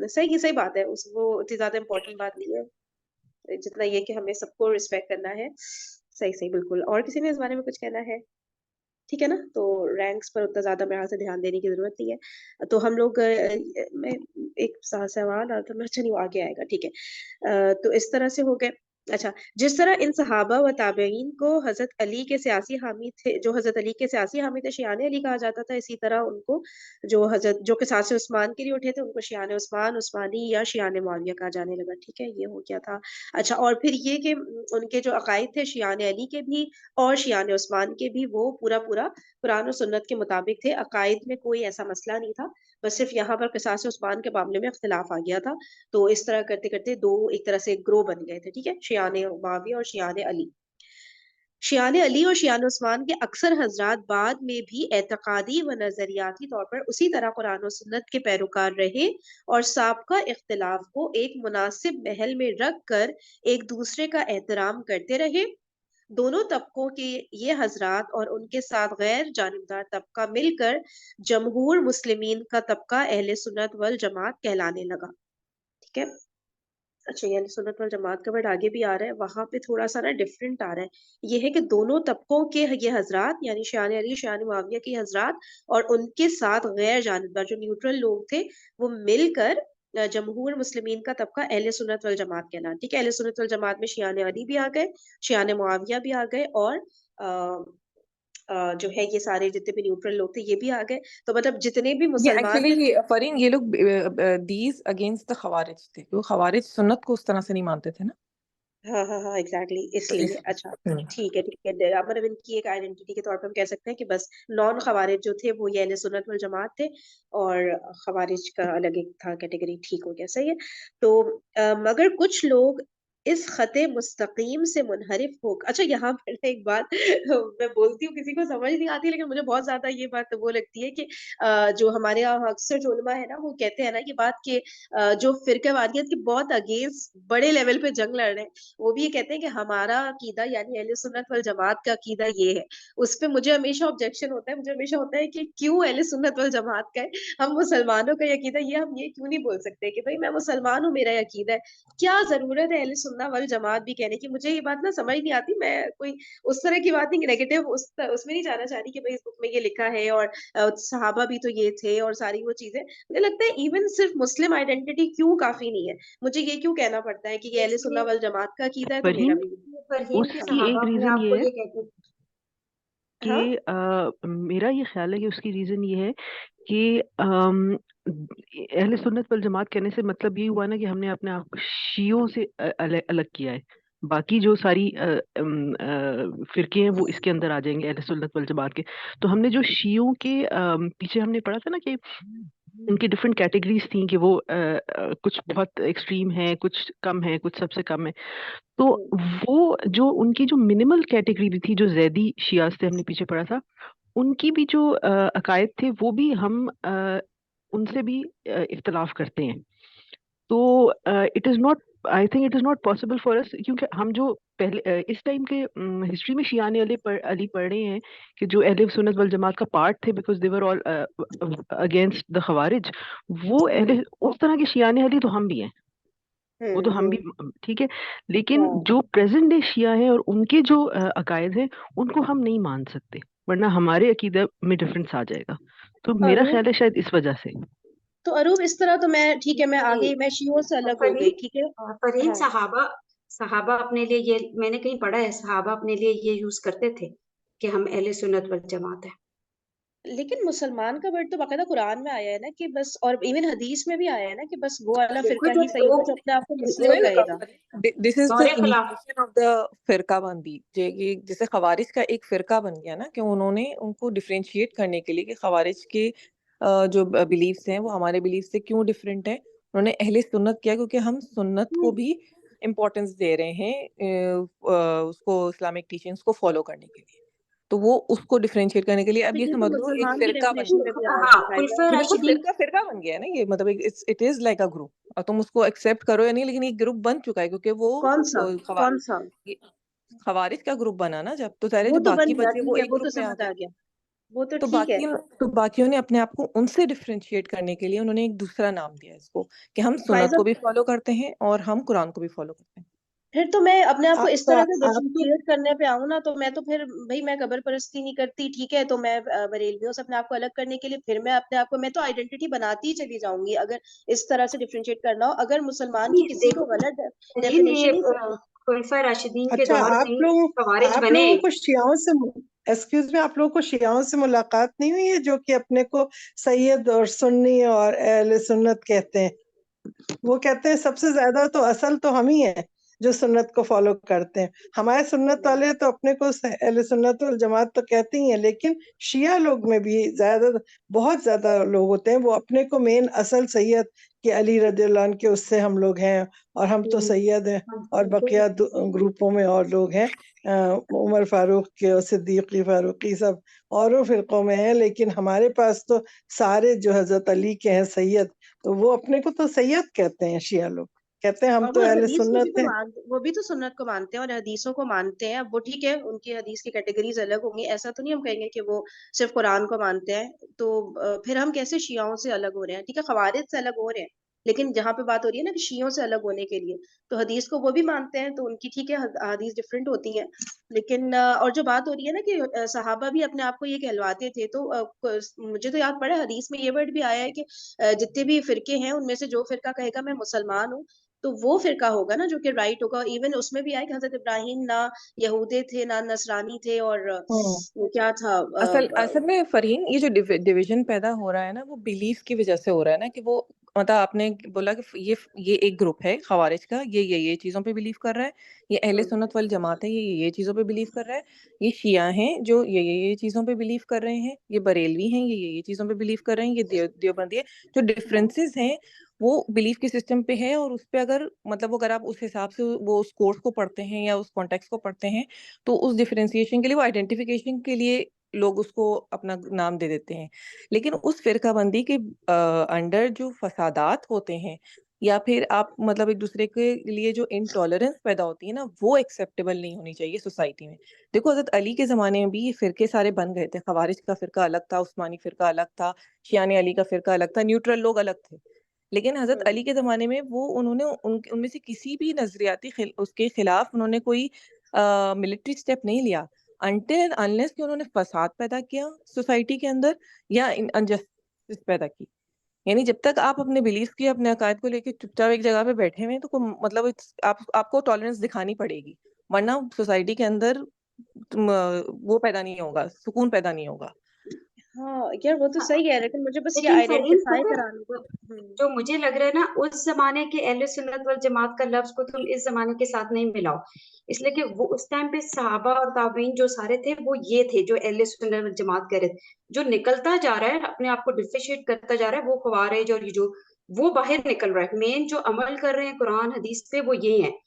Speaker 1: सही बात है, उस वो इतनी ज़्यादा इम्पोर्टेंट बात नहीं है, जितना ये कि हमें सबको रिस्पेक्ट करना है। सही बिल्कुल। और किसी ने इस बारे में कुछ कहना है? ठीक है ना? तो रैंक्स पर उतना ज़्यादा मेरे ख़्याल से ध्यान देने की ज़रूरत नहीं है। तो हम लोग मैं एक सवाल आता था, चलिए वो आगे आएगा, ठीक है। तो इस तरह से हो गए। अच्छा, जिस तरह इन सहाबा व ताबईन को हज़रत अली के सियासी हामी थे, जो हज़रत अली के सियासी हामी थे, शियाने अली कहा जाता था, इसी तरह उनको जो क़िसास उस्मान के लिए उठे थे, उनको शियाने उस्मान, उस्मानी या शियाने मुआविया कहा जाने लगा, ठीक है? ये हो गया था। अच्छा, और फिर ये कि उनके जो अकायद थे शियाने अली के भी और शियाने उस्मान के भी, वो पूरा-पूरा कुरान और सुन्नत के मुताबिक थे। अकायद में कोई ऐसा मसला नहीं था, बस सिर्फ़ यहाँ पर क़िसास उस्मान के मामले में इख्तिलाफ़ आ गया था। तो इस तरह करते-करते 2 एक तरह से ग्रोह बन गए थे, ठीक है? शियाने मुआविया और शियाने अली। शियाने अली और शियाने उस्मान के अक्सर हज़रात बाद में भी एतक़ादी व नज़रियाती तौर पर उसी तरह कुरान और सुन्नत के पैरोकार रहे और साबका इख्तिलाफ़ को एक मुनासिब महल में रख कर एक दूसरे का एहतराम करते रहे दोनों तबकों के ये हजरात और उनके साथ गैर जानिबदार तबका मिलकर जमहूर मुस्लिमीन का तबका अहले सुन्नत वल जमात कहलाने लगा। ठीक है। अच्छा, ये अहले सुन्नत वल जमात का वर्ड आगे भी आ रहा है, वहां पे थोड़ा सा ना डिफरेंट आ रहा है। ये है कि दोनों तबकों के ये हजरात यानी शान अली शान मुआविया के हजरात और उनके साथ गैर जानिबदार जो न्यूट्रल लोग थे वो मिलकर जमहूर मुस्लिमीन का तबका अहले सुन्नत वल जमात कहलाना। ठीक है। अहले सुन्नत वल जमात में शियान अली भी आ गए, शियान मुआविया भी आ गए और जो है ये सारे जितने भी न्यूट्रल लोग थे ये भी आ गए। तो मतलब जितने भी
Speaker 2: ये
Speaker 1: मुसलमान थे
Speaker 2: एक्चुअली फरीन ये लोग दीज अगेंस्ट द खवारिज थे, क्योंकि खवारिज सुन्नत को उस तरह से नहीं मानते थे ना।
Speaker 1: हाँ हाँ हाँ एग्जैक्टली
Speaker 2: तो
Speaker 1: इसलिए।
Speaker 2: इस
Speaker 1: अच्छा, ठीक है ठीक है। मतलब इनकी एक आइडेंटिटी के तौर पर हम कह सकते हैं कि बस नॉन खवारिज जो थे वो ये अहले सुन्नत वल जमात थे और खवारिज का अलग एक था कैटेगरी। ठीक हो गया, सही है। तो मगर कुछ लोग इस खते मुस्तकीम से मुनहरिफ हो। अच्छा, यहाँ पर ना एक बात मैं बोलती हूँ किसी को समझ नहीं आती लेकिन मुझे बहुत ज्यादा ये बात वो लगती है कि जो हमारे यहाँ अक्सर जो उलमा है ना वो कहते हैं ना ये बात कि जो फिरकावारियत के बहुत अगेंस्ट बड़े लेवल पे जंग लड़ रहे हैं वो भी ये कहते हैं कि हमारा अकीदा यानी अहले सुन्नत वल जमात का अकीदा ये है। उस पे मुझे हमेशा ऑब्जेक्शन होता है, मुझे हमेशा होता है कि क्यों अहले सुन्नत वल जमात का है, हम मुसलमानों का ये अकीदा, ये हम ये क्यों नहीं बोल सकते कि भाई मैं मुसलमान हूँ मेरा ये अकीदा है। क्या जरूरत है अहले सुन्ना वल जमात भी कहने की। मुझे ये बात ना समझ नहीं आती। मैं कोई उस तरह की बात नहीं, नेगेटिव उसमें नहीं जाना चाह रही कि भाई इस बुक में ये लिखा है और सहाबा भी तो ये थे और सारी वो चीजें। मुझे लगता है इवन सिर्फ मुस्लिम आइडेंटिटी क्यों काफी नहीं है, मुझे ये क्यों कहना पड़ता है कि ये अहले सुन्ना
Speaker 5: इसलिए
Speaker 1: वल जमात का अकीदा है तो मेरा
Speaker 4: फरहीन,
Speaker 1: भी।
Speaker 5: फरहीन के
Speaker 4: उसकी
Speaker 5: सहाबा
Speaker 4: एक
Speaker 5: अपने
Speaker 4: रीजन
Speaker 5: आप
Speaker 4: ये
Speaker 5: को
Speaker 4: है
Speaker 5: ये कहते थे।
Speaker 1: हाँ
Speaker 4: मेरा ये ख्याल है कि उसकी रीजन ये है कि अहले सुन्नत वल जमात कहने से मतलब ये हुआ ना कि हमने अपने आप को शियों से अलग अलग किया है। बाकी जो सारी फिरके हैं वो इसके अंदर आ जाएंगे अहले सुन्नत वल जमात के। तो हमने जो शियों के पीछे हमने पढ़ा था ना कि उनकी डिफरेंट कैटेगरीज थी कि वो कुछ बहुत एक्सट्रीम है, कुछ कम है, कुछ सबसे कम है। तो वो जो उनकी जो मिनिमल कैटेगरी भी थी जो जैदी शियास थे, हमने पीछे पढ़ा था, उनकी भी जो अकायद थे वो भी हम उनसे भी इख्तलाफ करते हैं। तो it is not, I think it is not possible for us, क्योंकि हम जो पहले इस टाइम के हिस्ट्री में शियाने अली पढ़ रहे हैं कि जो अहले सुन्नत वल जमात का पार्ट थे, because they were all against the खवारिज। वो अहले उस तरह के शियाने अली तो हम भी हैं, वो तो हम भी ठीक है। लेकिन
Speaker 1: हाँ।
Speaker 4: जो प्रेजेंट डे शिया है और उनके जो अकायद है उनको हम नहीं मान सकते, वरना हमारे अकीदा में डिफरेंस आ जाएगा। तो मेरा
Speaker 1: अरूब
Speaker 4: ख्याल है शायद इस वजह से।
Speaker 1: तो अरूब इस तरह तो मैं ठीक है, मैं आ
Speaker 5: नहीं,
Speaker 1: गई, मैं शियों से अलग हो गई।
Speaker 5: फरहीन
Speaker 1: ठीक है।
Speaker 5: फरहीन
Speaker 1: हाँ,
Speaker 5: सहाबा सहाबा अपने लिए ये मैंने कहीं पढ़ा है, सहाबा अपने लिए ये यूज करते थे कि हम अहले सुन्नत वल जमात है।
Speaker 1: लेकिन मुसलमान का वर्ड तो बाकायदा कुरान में आया है ना कि बस, और इवन हदीस में भी आया है ना कि बस वो वाला
Speaker 5: देखो
Speaker 1: फिरका
Speaker 5: जो
Speaker 1: ही सही होगा
Speaker 5: लोग
Speaker 1: जो अपने आप को मुस्लिम
Speaker 5: लोग
Speaker 1: कहेगा।
Speaker 2: दिस इज द
Speaker 5: दौरे खिलाफ
Speaker 2: इनिशिएशन ऑफ द फिरका बंदी। जैसे खवारिज का एक फिरका बन गया ना कि उन्होंने उनको डिफरेंशिएट करने के लिए कि खवारिज के जो बिलीफ्स हैं वो हमारे बिलीफ से क्यों डिफरेंट है, उन्होंने अहले सुन्नत किया क्योंकि हम सुन्नत को भी इम्पोर्टेंस दे रहे हैं उसको इस्लामिक टीचिंग्स को फॉलो करने के लिए। तो वो उसको डिफरेंशिएट करने के लिए
Speaker 1: तो
Speaker 2: अब ये
Speaker 1: ये तो
Speaker 2: समझ लो एक
Speaker 1: मुसलमान की
Speaker 2: फिरका बन
Speaker 1: डेफिनेशन में
Speaker 2: गया।
Speaker 1: भी आ
Speaker 5: हाँ,
Speaker 1: दिखाई
Speaker 5: खुलफा
Speaker 2: बिल्कुल
Speaker 5: राशिदीन
Speaker 2: फिरका फिरका बन गया है ना ये, मतलब it is like a group, और तुम उसको एक्सेप्ट करो या नहीं, लेकिन ये ग्रुप बन चुका है क्योंकि वो
Speaker 1: कौन सा कौन
Speaker 2: खवारिज
Speaker 1: सा।
Speaker 2: खवारिज का ग्रुप बना ना जब, तो सारे
Speaker 1: वो
Speaker 2: जो
Speaker 1: तो बन
Speaker 2: बाकी
Speaker 1: गया,
Speaker 2: बचे वो
Speaker 1: ठीक है,
Speaker 2: एक
Speaker 1: वो तो
Speaker 2: ग्रुप में आ
Speaker 1: समझ
Speaker 2: गए।
Speaker 1: आ गया, वो तो
Speaker 2: तो
Speaker 1: ठीक है।
Speaker 2: बाकियों ने अपने आप को उनसे डिफरेंशिएट करने के लिए उन्होंने एक दूसरा नाम दिया इसको कि हम सुन्नत
Speaker 1: फायजा,
Speaker 2: को भी फॉलो करते हैं और हम कुरान को भी फॉलो करते हैं।
Speaker 1: फिर तो मैं अपने आप को
Speaker 3: आप
Speaker 1: इस
Speaker 3: तो
Speaker 1: तरह से
Speaker 3: आप तो
Speaker 1: डिफरेंशिएट करने पे आऊं ना तो मैं तो फिर भाई मैं कब्र परस्ती नहीं करती, ठीक है, तो मैं बरेलवियों से अपने आप को अलग करने के लिए फिर मैं अपने आप को, मैं तो आइडेंटिटी बनाती ही चली जाऊंगी अगर इस तरह से डिफरेंशिएट करना हो। अगर मुसलमान की
Speaker 5: नहीं,
Speaker 1: किसी को
Speaker 5: देखो
Speaker 1: गलत
Speaker 5: फरहीन, ये
Speaker 1: डेफिनेशन ही
Speaker 5: खुलफा राशिदीन के
Speaker 3: अच्छा,
Speaker 5: दौर में ही खवारिज
Speaker 3: आप
Speaker 5: बने।
Speaker 3: लोगों को शियाओं से एक्सक्यूज में, आप लोगों को शियाओं से मुलाकात नहीं हुई है जो कि अपने को सैयद और सुन्नी और अहले सुन्नत कहते हैं? वो कहते हैं सबसे ज्यादा तो असल तो हम ही हैं जो सुन्नत को फॉलो करते हैं। हमारे सुन्नत वाले तो अपने को अहले सुन्नत वल जमात तो कहते ही हैं, लेकिन शिया लोग में भी बहुत ज्यादा लोग होते हैं वो अपने को मेन असल सैयद कि अली रदियल्लाहु अन्हु के उससे हम लोग हैं और हम तो सैयद हैं, और बकिया ग्रुपों में और लोग हैं, उमर फारूक के और सिद्दीकी फारूकी सब औरों फिरकों में हैं, लेकिन हमारे पास तो सारे जो हजरत अली के हैं सैयद, तो वो अपने को तो सैयद कहते हैं शिया लोग। कहते हैं हम
Speaker 1: और
Speaker 3: तो
Speaker 1: वो
Speaker 3: अहले
Speaker 1: हदीस को भी
Speaker 3: सुन्नत
Speaker 1: तो
Speaker 3: हैं।
Speaker 1: वो भी तो सुन्नत को मानते हैं और हदीसों को मानते हैं। अब वो ठीक है, उनकी हदीस की कैटेगरीज अलग होंगी, ऐसा तो नहीं हम कहेंगे कि वो सिर्फ कुरान को मानते हैं। तो फिर हम कैसे शियाओं से अलग हो रहे हैं? ठीक है, खवारिज से अलग हो रहे हैं, लेकिन जहां पे बात हो रही है ना कि शियों से अलग होने के लिए, तो हदीस को वो भी मानते हैं, तो उनकी ठीक है हदीस डिफरेंट होती है। लेकिन और जो बात हो रही है ना कि सहाबा भी अपने आप को ये कहलवाते थे, तो मुझे तो याद पड़ा है हदीस में ये वर्ड भी आया है कि जितने भी फिरके हैं उनमें से जो फिरका कहेगा मैं मुसलमान हूँ, तो वो फिरका होगा ना जो कि राइट होगा। इवन उसमें भी आया कि हजरत इब्राहिम ना यहूदी थे ना नसरानी थे, और
Speaker 3: हम्म।
Speaker 1: वो क्या था
Speaker 2: असल असल में फरहीन, ये जो डिवीजन पैदा हो रहा है ना, वो बिलीफ की वजह से हो रहा है ना, कि वो मतलब आपने बोला कि ये एक ग्रुप है खवारिज का, ये चीजों पे बिलीव कर रहा है, ये अहले
Speaker 1: हम्म,
Speaker 2: सुन्नत वल जमात है, ये चीजों पे बिलीव कर रहा है, ये शिया हैं जो ये चीजों पे बिलीव कर रहे हैं, ये बरेलवी हैं ये चीजों पे बिलीव कर रहे हैं, ये देवबंदी है। जो डिफरेंसेस हैं वो बिलीफ के सिस्टम पे है, और उस पे अगर मतलब अगर आप उस हिसाब से वो उस कोर्स को पढ़ते हैं या उस कॉन्टेक्स्ट को पढ़ते हैं, तो उस डिफरेंशिएशन के लिए, वो आइडेंटिफिकेशन के लिए लोग उसको अपना नाम दे देते हैं। लेकिन उस फिरकाबंदी के अंडर जो फसादात होते हैं, या फिर आप मतलब एक दूसरे के लिए जो इनटॉलरेंस पैदा होती है ना, वो एक्सेप्टेबल नहीं होनी चाहिए सोसाइटी में। देखो, हजरत अली के जमाने में भी ये फिरके सारे बन गए थे। खवारिज का फिरका अलग था, उस्मानी फिरका अलग था, शियाने अली का फिरका अलग था, न्यूट्रल लोग अलग थे। लेकिन हजरत
Speaker 1: हम्म,
Speaker 2: अली के जमाने में वो उन्होंने उनमें से किसी भी नजरियाती उसके खिलाफ उन्होंने कोई मिलिट्री स्टेप नहीं लिया, अनटिल अनलेस कि उन्होंने फसाद पैदा किया सोसाइटी के अंदर, या अनजस्टिस पैदा की। यानी जब तक आप अपने बिलीफ की, अपने अकायद को लेके चुपचाप एक जगह पे बैठे हुए हैं, तो मतलब आपको टॉलरेंस दिखानी पड़ेगी, वरना सोसाइटी के अंदर वो पैदा नहीं होगा, सुकून पैदा नहीं होगा।
Speaker 1: हाँ यार वो तो सही है, लेकिन मुझे बस ये
Speaker 5: लेकिन फरहीन
Speaker 1: आइडेंटिफाई
Speaker 5: पता है,
Speaker 1: कराने को।
Speaker 5: जो मुझे लग रहा है ना, उस जमाने के अहले सुन्नत वल जमात का लफ्ज को तुम इस जमाने के साथ नहीं मिलाओ। इसलिए कि वो उस टाइम पे सहाबा और ताबीन जो सारे थे, वो ये थे जो अहले सुन्नत वल जमात कह रहे थे। जो निकलता जा रहा है, अपने आप को डिफरेंशिएट करता जा रहा है, वो ख्वारिज और ये जो वो बाहर निकल रहा है। मेन जो अमल कर रहे हैं कुरान हदीस पे, वो ये है।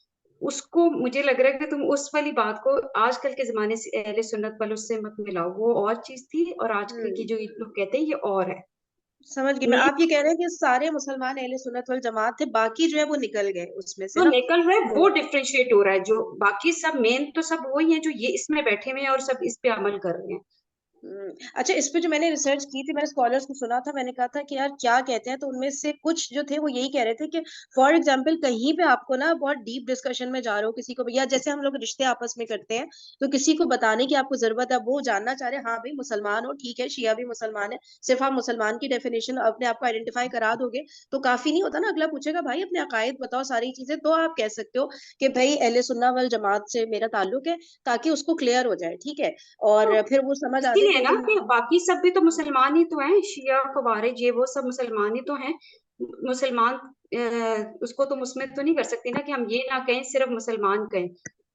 Speaker 5: उसको मुझे लग रहा है कि तुम उस वाली बात को आजकल के जमाने से अहले सुन्नत वालों से मत मिलाओ। वो और चीज थी, और आजकल की
Speaker 1: हम्म,
Speaker 5: जो ये लोग कहते हैं, ये और है।
Speaker 1: समझ गई मैं।
Speaker 5: मेन
Speaker 1: आप ये कह रहे हैं कि सारे मुसलमान अहले सुन्नत वल जमात थे, बाकी जो है वो निकल गए उसमें से
Speaker 5: जो
Speaker 1: ना।
Speaker 5: निकल रहा है
Speaker 1: तो
Speaker 5: वो डिफरेंशिएट हो रहा है। जो बाकी सब मेन तो सब वही है जो ये इसमें बैठे हुए हैं और सब इस पे अमल कर रहे हैं।
Speaker 1: अच्छा, इस पे जो मैंने रिसर्च की थी, मैंने स्कॉलर्स को सुना था, मैंने कहा था कि यार क्या कहते हैं, तो उनमें से कुछ जो थे वो यही कह रहे थे कि फॉर एग्जाम्पल कहीं पे आपको ना बहुत डीप डिस्कशन में जा रहे हो किसी को, या जैसे हम लोग रिश्ते आपस में करते हैं, तो किसी को बताने की आपको जरूरत है, वो जानना चाह रहे हैं हाँ भाई मुसलमान हो, ठीक है शिया भी मुसलमान है, सिर्फ आप मुसलमान की डेफिनेशन अपने आप को आइडेंटिफाई करा दोगे तो काफी नहीं होता ना। अगला पूछेगा भाई अपने अकायद बताओ सारी चीजें, तो आप कह सकते हो कि भाई अहले सुन्ना वल जमात से मेरा ताल्लुक है, ताकि उसको क्लियर हो जाए, ठीक है,
Speaker 5: तो
Speaker 1: और फिर वो समझ आ जाए
Speaker 5: इसीलिए
Speaker 1: कि
Speaker 5: ना
Speaker 1: तुम।
Speaker 5: कि बाकी सब भी तो मुसलमान ही तो हैं। शिया ख्वारिज ये वो सब मुसलमान ही तो हैं। मुसलमान उसको तुम उसमें तो नहीं कर सकती ना कि हम ये ना कहें, सिर्फ मुसलमान कहें।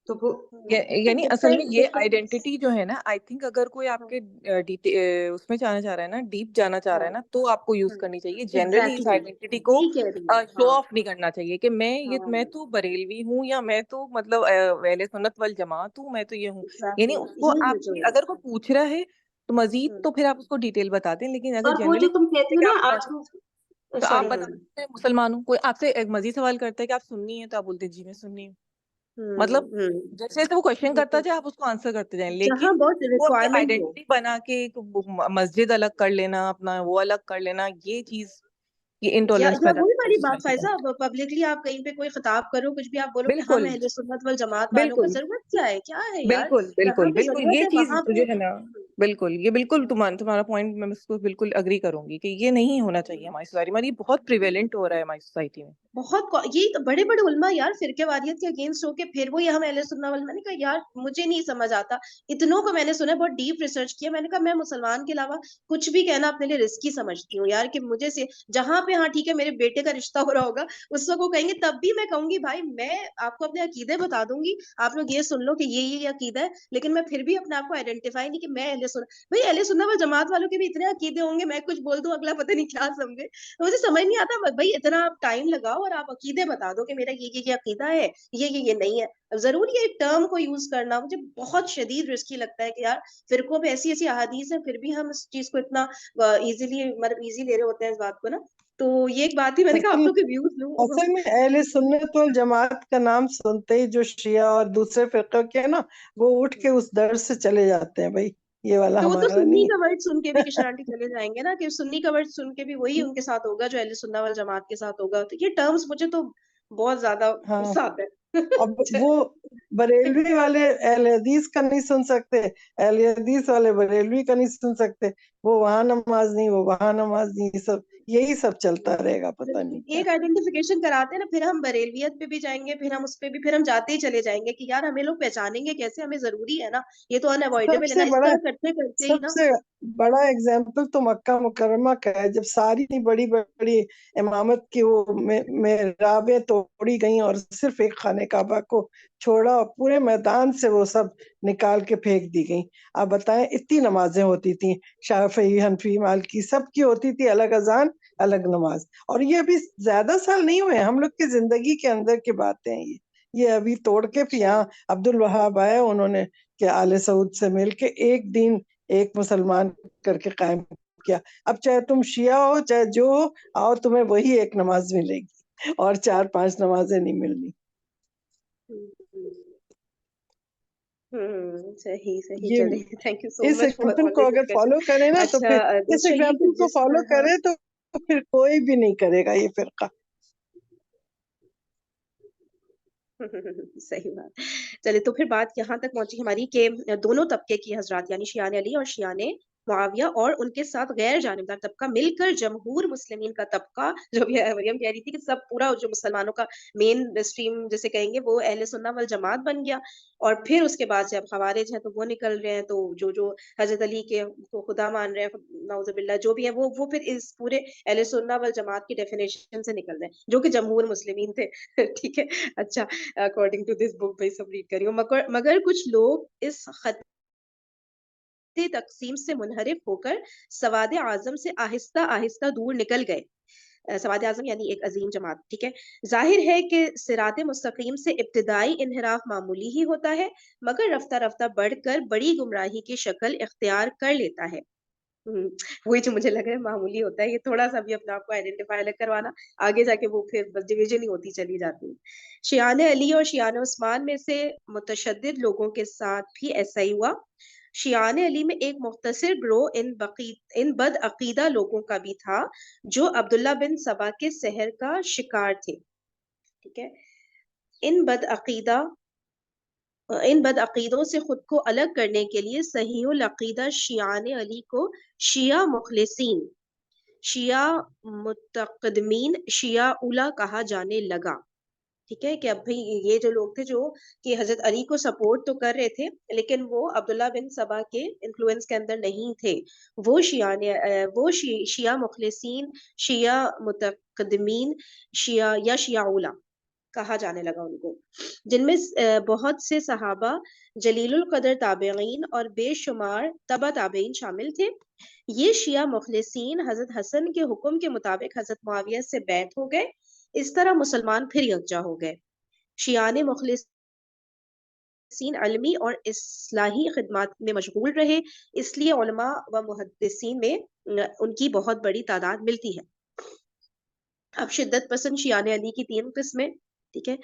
Speaker 5: तो वो
Speaker 2: यानी असल में
Speaker 1: डिफरेंट
Speaker 2: ये
Speaker 1: डिफरेंट।
Speaker 2: आइडेंटिटी जो है ना, आई थिंक अगर कोई आपके उसमें जाना चाह रहा है ना, डीप जाना चाह रहा है ना, तो आपको यूज करनी चाहिए। जनरली इस
Speaker 1: एग्जैक्टली
Speaker 2: आइडेंटिटी को
Speaker 1: यही कह रही हूँ।
Speaker 2: शो
Speaker 1: हाँ
Speaker 2: ऑफ नहीं करना चाहिए कि
Speaker 1: हाँ,
Speaker 2: मैं तो बरेलवी हूँ, या मैं तो मतलब अहले सुन्नत वल जमात हूँ, मैं तो ये हूँ। यानी
Speaker 1: एग्जैक्टली
Speaker 2: उसको
Speaker 1: यही है जो।
Speaker 2: आपकी अगर कोई पूछ रहा है तो मजीद
Speaker 1: हम्म,
Speaker 2: तो फिर आप उसको डिटेल बता दें, लेकिन अगर
Speaker 5: और वो
Speaker 2: जनरली
Speaker 5: जो तुम कहती हो
Speaker 2: कि
Speaker 5: ना
Speaker 2: आप
Speaker 5: आज,
Speaker 2: तो आप
Speaker 5: सॉरी,
Speaker 2: बता सकते हैं मुसलमान हूँ। कोई आपसे एक मजीद सवाल करता है कि आप सुन्नी है, तो आप बोलते हैं जी मैं सुन्नी हूँ। मतलब जैसे जैसे वो क्वेश्चन करता जाए, आप उसको आंसर करते जाएं,
Speaker 1: जहाँ
Speaker 2: लेकिन
Speaker 1: बहुत
Speaker 2: वो अपनी
Speaker 1: रिक्वायरमेंट हो।
Speaker 2: आइडेंटिटी बना के एक मस्जिद अलग कर लेना, अपना वो अलग कर लेना, ये चीज ये इनटॉलरेंस
Speaker 1: या
Speaker 2: पैदा
Speaker 1: वही
Speaker 2: करती है
Speaker 1: वाली बात
Speaker 2: सोसाइटी
Speaker 1: फायजा,
Speaker 2: में।
Speaker 1: अब पब्लिकली आप कहीं पे कोई खिताब करो, कुछ भी आप बोलो कि हाँ मैं
Speaker 2: बिल्कुल
Speaker 1: अहले सुन्नत वल जमात वालों का,
Speaker 2: बिल्कुल
Speaker 1: जरूरत क्या है यार।
Speaker 2: बिल्कुल
Speaker 1: जहाँ
Speaker 2: बिल्कुल
Speaker 1: पे
Speaker 2: बिल्कुल,
Speaker 1: जरूरत
Speaker 2: ये
Speaker 1: है
Speaker 2: चीज
Speaker 1: वहां
Speaker 2: जो
Speaker 1: पे।
Speaker 2: है ना, बिल्कुल ये बिल्कुल तुम्हारा पॉइंट, मैं इसको बिल्कुल अग्री करूंगी कि ये नहीं होना चाहिए हमारी सोसाइटी में। ये बहुत प्रिवेलेंट हो रहा है हमारी सोसाइटी में।
Speaker 1: यही तो बड़े बड़े उल्मा यार फिरके वारियत के अगेंस्ट होके फिर वो ये हम अहले सुन्ना वल। मैंने कहा यार मुझे नहीं समझ आता, इतनों को मैंने सुना है, बहुत डीप रिसर्च किया, मैंने कहा मैं मुसलमान के अलावा कुछ भी कहना अपने लिए रिस्की समझती हूँ यार, कि मुझे से जहां पे हाँ ठीक है मेरे बेटे का रिश्ता हो रहा होगा उस वक्त वो कहेंगे, तब भी मैं कहूंगी भाई मैं आपको अपने अकीदे बता दूंगी, आप लोग ये सुन लो कि ये अकीदा है, लेकिन मैं फिर भी अपने आप को आइडेंटिफाई नहीं कि मैं अहले सुन्ना। भाई अहले सुन्ना वल जमात वालों के भी इतने अकीदे होंगे, मैं कुछ बोल दूं अगला पता नहीं क्या समझे, तो मुझे समझ नहीं आता भाई इतना आप टाइम लगाओ और आप अकीदे बता दो कि मेरा ये अकीदा है, ये नहीं है। अब जरूरी है टर्म को यूज करना, मुझे बहुत शदीद रिस्की लगता है कि यार फिरकों पे ऐसी ऐसी अहादीस है, फिर भी हम इस चीज को इतना इजीली मतलब इजी ले रहे होते हैं इस बात को ना। तो ये एक बात थी, मैंने कहा आप
Speaker 3: असल
Speaker 1: लोग के व्यूज लूं।
Speaker 3: असल में अहले सुन्नत वल जमात का नाम सुनते ही जो शिया और दूसरे फिरके के हैं ना, वो उठ के उस दर से चले जाते हैं, भाई ये वाला
Speaker 1: तो वो तो
Speaker 3: हमारा
Speaker 1: सुन्नी
Speaker 3: नहीं है।
Speaker 1: का वर्ड सुन के भी किशन आंटी चले जाएंगे ना, कि सुन्नी का वर्ड सुन के भी वही उनके साथ होगा जो अहले सुन्ना वल जमात के साथ होगा। तो ये टर्म्स मुझे तो बहुत ज्यादा
Speaker 3: हाँ,
Speaker 1: गुस्सा आता है।
Speaker 3: अब वो बरेलवी वाले अहले हदीस का नहीं सुन सकते, अहले हदीस वाले बरेलवी का नहीं सुन सकते, वो वहां नमाज नहीं, वो वहां नमाज नहीं, ये सब यही सब चलता रहेगा, पता नहीं क्या।
Speaker 1: एक आइडेंटिफिकेशन कराते हैं ना, फिर हम बरेलवियत पे भी जाएंगे, फिर हम उस पे भी, फिर हम जाते ही चले जाएंगे कि यार हमें लोग पहचानेंगे कैसे, हमें जरूरी है ना, ये तो अनअवॉइडेबल है
Speaker 3: सबसे
Speaker 1: ना, इस
Speaker 3: बड़ा
Speaker 1: तरह करते करते ही ना।
Speaker 3: सबसे बड़ा एग्जाम्पल तो मक्का मुकर्रमा का है, जब सारी बड़ी बड़ी इमामत की वो मेहराबें तोड़ी गई और सिर्फ एक खाने काबा को छोड़ा और पूरे मैदान से वो सब निकाल के फेंक दी गई। आप बताएं, इतनी नमाजें होती थी, शाफी हनफी मालिकी सबकी होती थी, अलग अजान अलग नमाज। और ये अभी ज्यादा साल नहीं हुए, हम लोग की जिंदगी के अंदर की बातें हैं ये अभी तोड़ के फिर
Speaker 1: अच्छा।
Speaker 3: यहाँ अब्दुल वहाब आए, उन्होंने कि आले सऊद से मिलके एक दिन एक मुसलमान करके कायम किया। अब चाहे तुम शिया हो चाहे जो हो, आओ तुम्हें वही एक नमाज मिलेगी और 4-5 नमाजें नहीं मिलनी।
Speaker 1: सही सही,
Speaker 3: ये
Speaker 1: चले, थैंक यू सो
Speaker 3: इस
Speaker 1: मच फॉर
Speaker 3: एग्जाम्पल
Speaker 1: ऑल
Speaker 3: को
Speaker 1: द
Speaker 3: अगर
Speaker 1: डिस्कशन।
Speaker 3: फॉलो करें ना तो
Speaker 1: अच्छा,
Speaker 3: फिर इस
Speaker 1: अच्छा ये
Speaker 3: एग्जाम्पल को
Speaker 1: जिस
Speaker 3: फॉलो
Speaker 1: तरह,
Speaker 3: करें तो फिर कोई भी नहीं करेगा ये फिरका।
Speaker 1: सही बात। चलिए, तो फिर बात यहाँ तक पहुंची हमारी कि दोनों तबके की हजरात यानी शियान अली और शियान मुआविया और उनके साथ गैर जानिबदार तबका मिलकर जमहूर मुस्लिमीन का तबका, जो भी मरियम कह रही थी कि सब पूरा जो मुसलमानों का मेन स्ट्रीम जिसे कहेंगे वो अहले सुन्ना वल जमात बन गया। और फिर उसके बाद से अब खवारिज हैं तो वो निकल रहे हैं, तो जो जो हजरत अली के को खुदा मान रहे हैं, नाउजुबिल्लाह जो भी है, वो फिर इस पूरे अहले सुन्ना वल जमात की डेफिनेशन से निकल रहे हैं, जो कि जमहूर मुस्लिमीन थे। ठीक है। अच्छा, अकॉर्डिंग टू दिस बुक, भाई सब रीड करियो। मगर मगर कुछ लोग इस खत तकसीम से मुनहरिफ होकर सवाद आजम से आहिस्ता आहिस्ता दूर निकल गए। सवाद आजम यानी एक अजीम जमात, ठीक है। जाहिर है कि सिरात मुस्तकीम से इब्तिदाई इनहिराफ मामूली ही होता है, मगर रफ्ता रफ्ता बढ़कर बड़ी गुमराही की शक्ल इख्तियार कर लेता है। हम्म, वही जो मुझे लग रहा है मामूली होता है, ये थोड़ा सा भी अपने आप को आइडेंटिफाई अलग करवाना, आगे जाके वो फिर बस डिवीजन ही होती चली जाती है। शियान अली और शियान उस्मान में से मुतशद्दिद लोगों के साथ भी ऐसा ही हुआ। शियान अली में एक मुख्तसर ग्रोह इन बद अकीदा लोगों का भी था, जो अब्दुल्ला बिन सबा के सहर का शिकार थे। ठीक है। इन बद अकीदा इन बदअकीदों से खुद को अलग करने के लिए सहीहुल अकीदा शियान अली को शिया मुखलिसीन, शिया मुतकदमीन, शिया उला कहा जाने लगा। ठीक है, कि अब भाई ये जो लोग थे जो कि हजरत अली को सपोर्ट तो कर रहे थे, लेकिन वो अब्दुल्ला बिन सबा के इन्फ्लुएंस के अंदर नहीं थे। वो शिया मुखलिसीन, शिया मुतकदमीन, शिया या शिया उला कहा जाने लगा उनको, जिनमें बहुत से सहाबा, जलीलुल कदर ताबईन और बेशुमार तबा ताबईन शामिल थे। ये शिया मुखलिसीन हजरत हसन के हुक्म के मुताबिक हजरत मुआविया से बैत हो गए। इस तरह मुसलमान फिर यकजा हो गए। शियाने मुखलिसीन अलमी और इस्लाही खिदमत में मशगूल रहे, इसलिए उलमा व मुहद्दिसीन में उनकी बहुत बड़ी तादाद मिलती है। अब शिद्दत पसंद शियाने अली की 3 किस्में, ठीक है।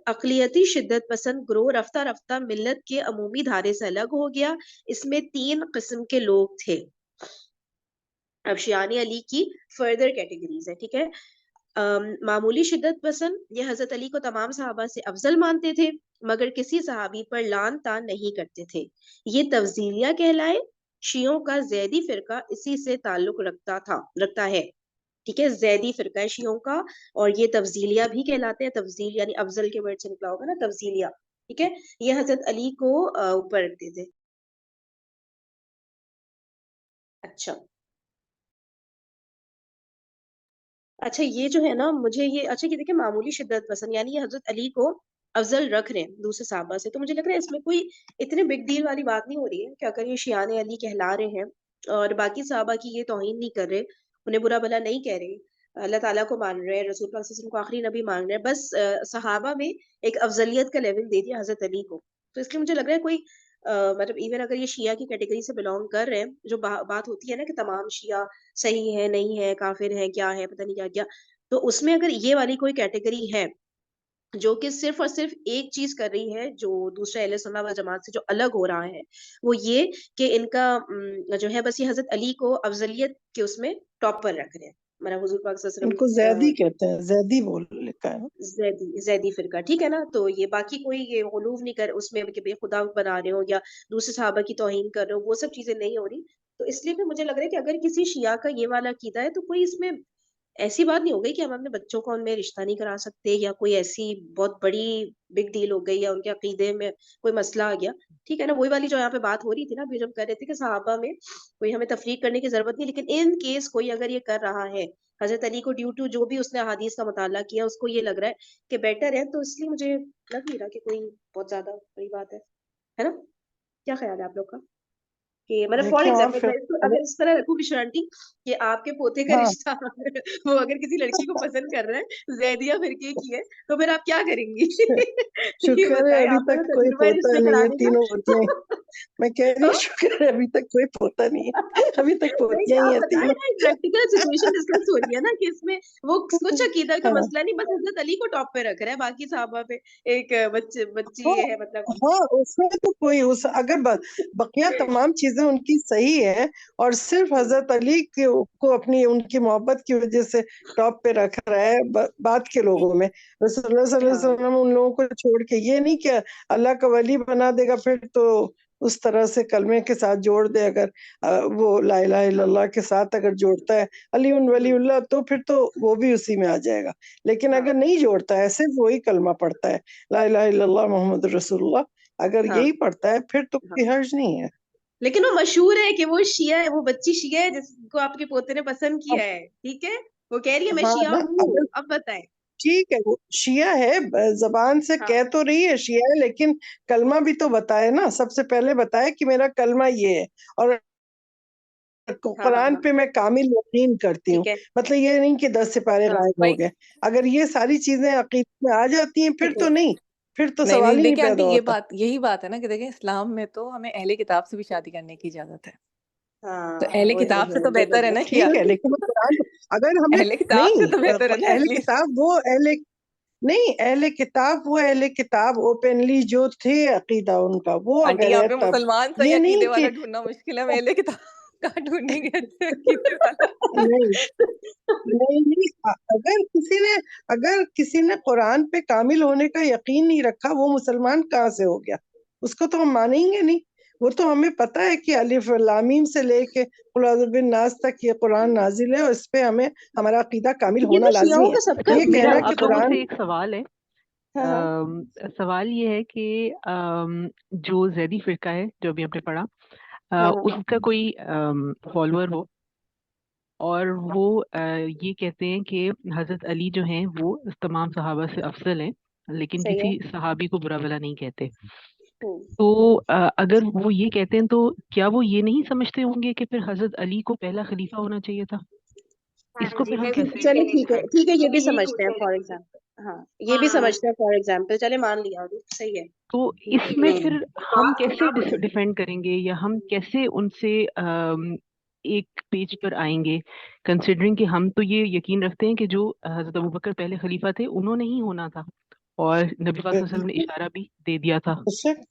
Speaker 1: अकलियती शिद्दत पसंद ग्रोह रफ्ता रफ्ता मिल्लत के अमूमी धारे से अलग हो गया। इसमें 3 किस्म के लोग थे। अब शियाने अली की फर्दर कैटेगरीज है, ठीक है। मामूली शिद्दत पसंद ये हजरत अली को तमाम सहाबा से अफजल मानते थे, मगर किसी सहाबी पर लान तान नहीं करते थे। ये तफजीलिया कहलाए। शियों का जैदी फिरका इसी से ताल्लुक रखता है। ठीक है, जैदी फिरका है शियों का, और ये तफजीलिया भी कहलाते हैं। तफजील यानी अफजल के वर्ड से निकला होगा ना, तफजीलिया। ठीक है, ये हजरत अली को ऊपर रखते थे। अच्छा, अच्छा ये जो है ना, मुझे ये अच्छा, ये देखिए, मामूली शिद्दत पसंद यानी ये हजरत अली को अफजल रख रहे हैं दूसरे साहबा से, तो मुझे लग रहा है इसमें कोई इतने बिग डील वाली बात नहीं हो रही है कि अगर ये शियाने अली कहला रहे हैं और बाकी साहबा की ये तौहीन नहीं कर रहे, उन्हें बुरा भला नहीं कह रहे, अल्लाह ताला को मान रहे हैं, रसूल पाक सल्लल्लाहु अलैहि वसल्लम को आखिरी नबी मान रहे हैं, बस सहाबा में एक अफजलियत का लेवल दे दिया हजरत अली को। तो इसलिए मुझे लग रहा है कोई मतलब इवन अगर ये शिया की कैटेगरी से बिलोंग कर रहे हैं, जो बात होती है ना कि तमाम शिया सही है, नहीं है, काफिर है, क्या है, पता नहीं क्या-क्या। तो उसमें अगर ये वाली कोई कैटेगरी है, जो कि सिर्फ़ और सिर्फ़ एक चीज़ कर रही है, जो दूसरे अहले सुन्नत वल जमात से जो अलग हो रहा है, वो ये कि इनका जो है बस ये हज़रत अली को अफ़ज़लियत के उसमें टॉप पर रख रहे हैं। मतलब हुज़ूर पाक सल्लल्लाहु
Speaker 3: उनको
Speaker 1: अलैहि
Speaker 3: जैदी
Speaker 1: वसल्लम
Speaker 3: कहते हैं, जैदी बोल लिखा है ना।
Speaker 1: ज़ैदी फ़िरका, ठीक है ना? तो ये बाकी कोई ये ग़ुलूव नहीं कर उसमें कि भई खुदा बना रहे हो या दूसरे सहाबा की तौहीन कर रहे हो, वो सब चीज़ें नहीं हो रही। तो इसलिए भी मुझे लग रहा है कि अगर किसी शिया का ये वाला अक़ीदा है, तो कोई इसमें ऐसी बात नहीं हो गई कि हम अपने बच्चों को उनमें रिश्ता नहीं करा सकते या कोई ऐसी बहुत बड़ी बिग डील हो गई या उनके अक़ीदे में कोई मसला आ गया, ठीक है ना? वही वाली जो यहाँ पे बात हो रही थी ना, अभी जब कह रहे थे कि सहाबा में कोई हमें तफ़रीक करने की ज़रूरत नहीं, लेकिन इन केस कोई अगर ये कर रहा है, हज़रत अली को ड्यू टू जो भी उसने अहादीस का मुताला किया, उसको ये लग रहा है कि बेटर है, तो इसलिए मुझे लग नहीं रहा कि कोई बहुत ज़्यादा बड़ी बात है ना? क्या ख़्याल है आप लोग का? कि मतलब फॉर
Speaker 3: देखिए और
Speaker 1: एग्ज़ाम्पल
Speaker 3: फिर
Speaker 1: मैं इसको अगर इस तरह रखूँ विशु आंटी कि आपके पोते का
Speaker 3: हाँ
Speaker 1: रिश्ता वो अगर किसी लड़की को पसंद कर रहा है, ज़ैदिया फ़िरके की है, तो फिर आप क्या करेंगी? ये
Speaker 3: शुक्र है
Speaker 1: बताएँ,
Speaker 3: अभी
Speaker 1: आपका
Speaker 3: तक
Speaker 1: तो
Speaker 3: कोई
Speaker 1: तजुर्बा है
Speaker 3: पोता
Speaker 1: रिश्ते
Speaker 3: नहीं है,
Speaker 1: कराने का।
Speaker 3: तीनों पोतियां। मैं कह रही हूँ
Speaker 1: हाँ?
Speaker 3: शुक्र है अभी तक कोई पोता नहीं है, अभी तक
Speaker 1: नहीं,
Speaker 3: पोतियां ही
Speaker 1: आप
Speaker 3: है
Speaker 1: बताएँ
Speaker 3: तीनों।
Speaker 1: ना, एक प्रैक्टिकल सिचुएशन डिस्कस हो रही है ना कि इसमें वो कुछ अकीदा का
Speaker 3: हाँ
Speaker 1: मसला नहीं, बस हज़रत अली को टॉप पे रख रहा है, बाकी सहाबा पे एक बच्ची
Speaker 3: हाँ
Speaker 1: है मतलब
Speaker 3: हाँ, उसमें तो कोई उस अगर बकिया तमाम चीजें उनकी सही है और सिर्फ हजरत अली को अपनी उनकी मोहब्बत की वजह से टॉप पे रख रहा है बाद के लोगों में। रसूलुल्लाह सल्लल्लाहु अलैहि
Speaker 1: हाँ,
Speaker 3: वसल्लम उन लोगों को छोड़ के ये नहीं कि अल्लाह का वली बना देगा, फिर तो उस तरह से कलमे के साथ जोड़ दे अगर वो ला इलाहा इल्लल्लाह के साथ अगर जोड़ता है अली उन
Speaker 1: हुँ,
Speaker 3: वलीउल्लाह, तो फिर तो वो भी उसी में आ जाएगा। लेकिन
Speaker 1: हाँ,
Speaker 3: अगर नहीं जोड़ता है, सिर्फ वही कलमा पढ़ता है, ला इलाहा इल्लल्लाह मोहम्मद रसूलुल्लाह, अगर
Speaker 1: हाँ,
Speaker 3: यही पढ़ता है फिर तो
Speaker 1: हाँ।
Speaker 3: कोई हर्ज नहीं है।
Speaker 1: लेकिन वो मशहूर है कि वो शिया है, वो बच्ची शिया है जिसको आपके पोते ने पसंद
Speaker 3: अब
Speaker 1: किया है, ठीक है? वो कह रही है मैं
Speaker 3: हाँ
Speaker 1: शिया
Speaker 3: ना,
Speaker 1: हूँ,
Speaker 3: अगर
Speaker 1: अब बताएँ?
Speaker 3: ठीक है वो शिया है, जबान से
Speaker 1: हाँ,
Speaker 3: कह तो रही है शिया है, लेकिन कलमा भी तो बताए ना, सबसे पहले बताए कि मेरा कलमा ये है और
Speaker 1: हाँ, हाँ,
Speaker 3: कुरान
Speaker 1: हाँ,
Speaker 3: पे मैं कामिल यकीन करती हूँ।
Speaker 1: ठीक है।
Speaker 3: मतलब ये नहीं कि 10 सिपारे
Speaker 1: हाँ,
Speaker 3: गायब हो
Speaker 2: वही
Speaker 3: गए। अगर ये सारी चीजें अकीदे में आ जाती हैं फिर
Speaker 1: ठीक
Speaker 3: तो
Speaker 1: है।
Speaker 3: नहीं, फिर तो
Speaker 2: नहीं
Speaker 3: सवाल
Speaker 2: नहीं,
Speaker 3: ही नहीं
Speaker 2: देखिए आंटी
Speaker 3: पैदा
Speaker 2: ये
Speaker 3: होता।
Speaker 2: बात यही बात है ना कि देखिए इस्लाम में तो हमें अहले किताब से भी शादी करने की इजाजत है, तो
Speaker 1: हाँ,
Speaker 2: अहले
Speaker 1: ओए होए
Speaker 2: किताब से
Speaker 1: होए!
Speaker 2: तो बेहतर है ना कि
Speaker 3: ठीक है, लेकिन वो कुरान अगर हमें
Speaker 2: अहले किताब से
Speaker 3: नहीं,
Speaker 2: तो बेहतर है ना
Speaker 3: अहले
Speaker 2: एटलीस्ट।
Speaker 3: किताब वो अहले नहीं, अहले किताब वो अहले किताब ओपनली जो थे अकीदा उनका वो
Speaker 2: आंटी
Speaker 3: अगर
Speaker 2: यहाँ
Speaker 3: है
Speaker 2: पे
Speaker 3: तब।
Speaker 2: मुसलमान सही
Speaker 3: ये नहीं
Speaker 2: अकीदे
Speaker 3: कि
Speaker 2: वाला ढूंढना मुश्किल है, हम अहले किताब कहाँ ढूंढेंगे अच्छे अकीदे वाला।
Speaker 3: नहीं, नहीं, अगर किसी ने कुरान पे कामिल होने का यकीन नहीं रखा, वो मुसलमान कहाँ से हो गया? उसको तो हम मानेंगे नहीं। वो तो हमें पता है कि अलिफ लाम मीम से लेके कुल औज़ु बिन नास तक ये कुरान नाज़िल है और इस पे हमें हमारा अकीदा कामिल
Speaker 1: ये
Speaker 3: होना
Speaker 1: तो
Speaker 3: लाज़मी
Speaker 1: शियाओं
Speaker 3: है।
Speaker 1: का सबका
Speaker 3: ये
Speaker 1: अकीदा
Speaker 4: मेरा
Speaker 3: कहना
Speaker 1: है।
Speaker 3: कि
Speaker 4: आप लोगों
Speaker 3: कुरान
Speaker 4: से एक सवाल है।
Speaker 1: हाँ, हाँ,
Speaker 4: सवाल ये है कि जो जैदी फिरका है जो अभी हमने पढ़ा,
Speaker 1: हाँ, हाँ,
Speaker 4: उसका कोई फॉलोअर हो और वो ये कहते हैं कि हजरत अली जो हैं वो तमाम सहाबा से अफजल हैं, लेकिन
Speaker 1: सही है।
Speaker 4: किसी सहाबी को बुरा भला नहीं कहते।
Speaker 1: हुँ।
Speaker 4: तो अगर वो ये कहते हैं तो क्या वो ये नहीं समझते होंगे कि फिर हजरत अली को पहला खलीफा होना चाहिए था?
Speaker 5: हाँ
Speaker 4: इसको
Speaker 5: जी,
Speaker 4: फिर हम
Speaker 5: मैं भी यही
Speaker 4: कैसे
Speaker 1: चलिए
Speaker 5: कहने
Speaker 1: ठीक है,
Speaker 5: लगी
Speaker 1: ये
Speaker 5: मैं
Speaker 1: भी
Speaker 5: भी यही
Speaker 1: समझते हैं
Speaker 5: पूछने
Speaker 1: फॉर
Speaker 5: लगी थी।
Speaker 1: एग्ज़ाम्पल। हाँ, ये भी
Speaker 5: हाँ
Speaker 1: समझते हैं फॉर एग्ज़ाम्पल, चलिए मान लिया सही है।
Speaker 4: तो
Speaker 1: ठीक है।
Speaker 4: इसमें फिर हम
Speaker 5: बात
Speaker 4: कैसे
Speaker 5: सुना मुझे।
Speaker 4: डिफेंड करेंगे या हम कैसे उनसे एक पेज पर आएंगे, कंसिडरिंग कि हम तो ये यकीन रखते हैं कि जो हजरत अबू बकर पहले खलीफा थे उन्होंने ही होना था और नबी पाक सल्लल्लाहु अलैहि वसल्लम ने इशारा भी दे दिया था।
Speaker 3: बेशक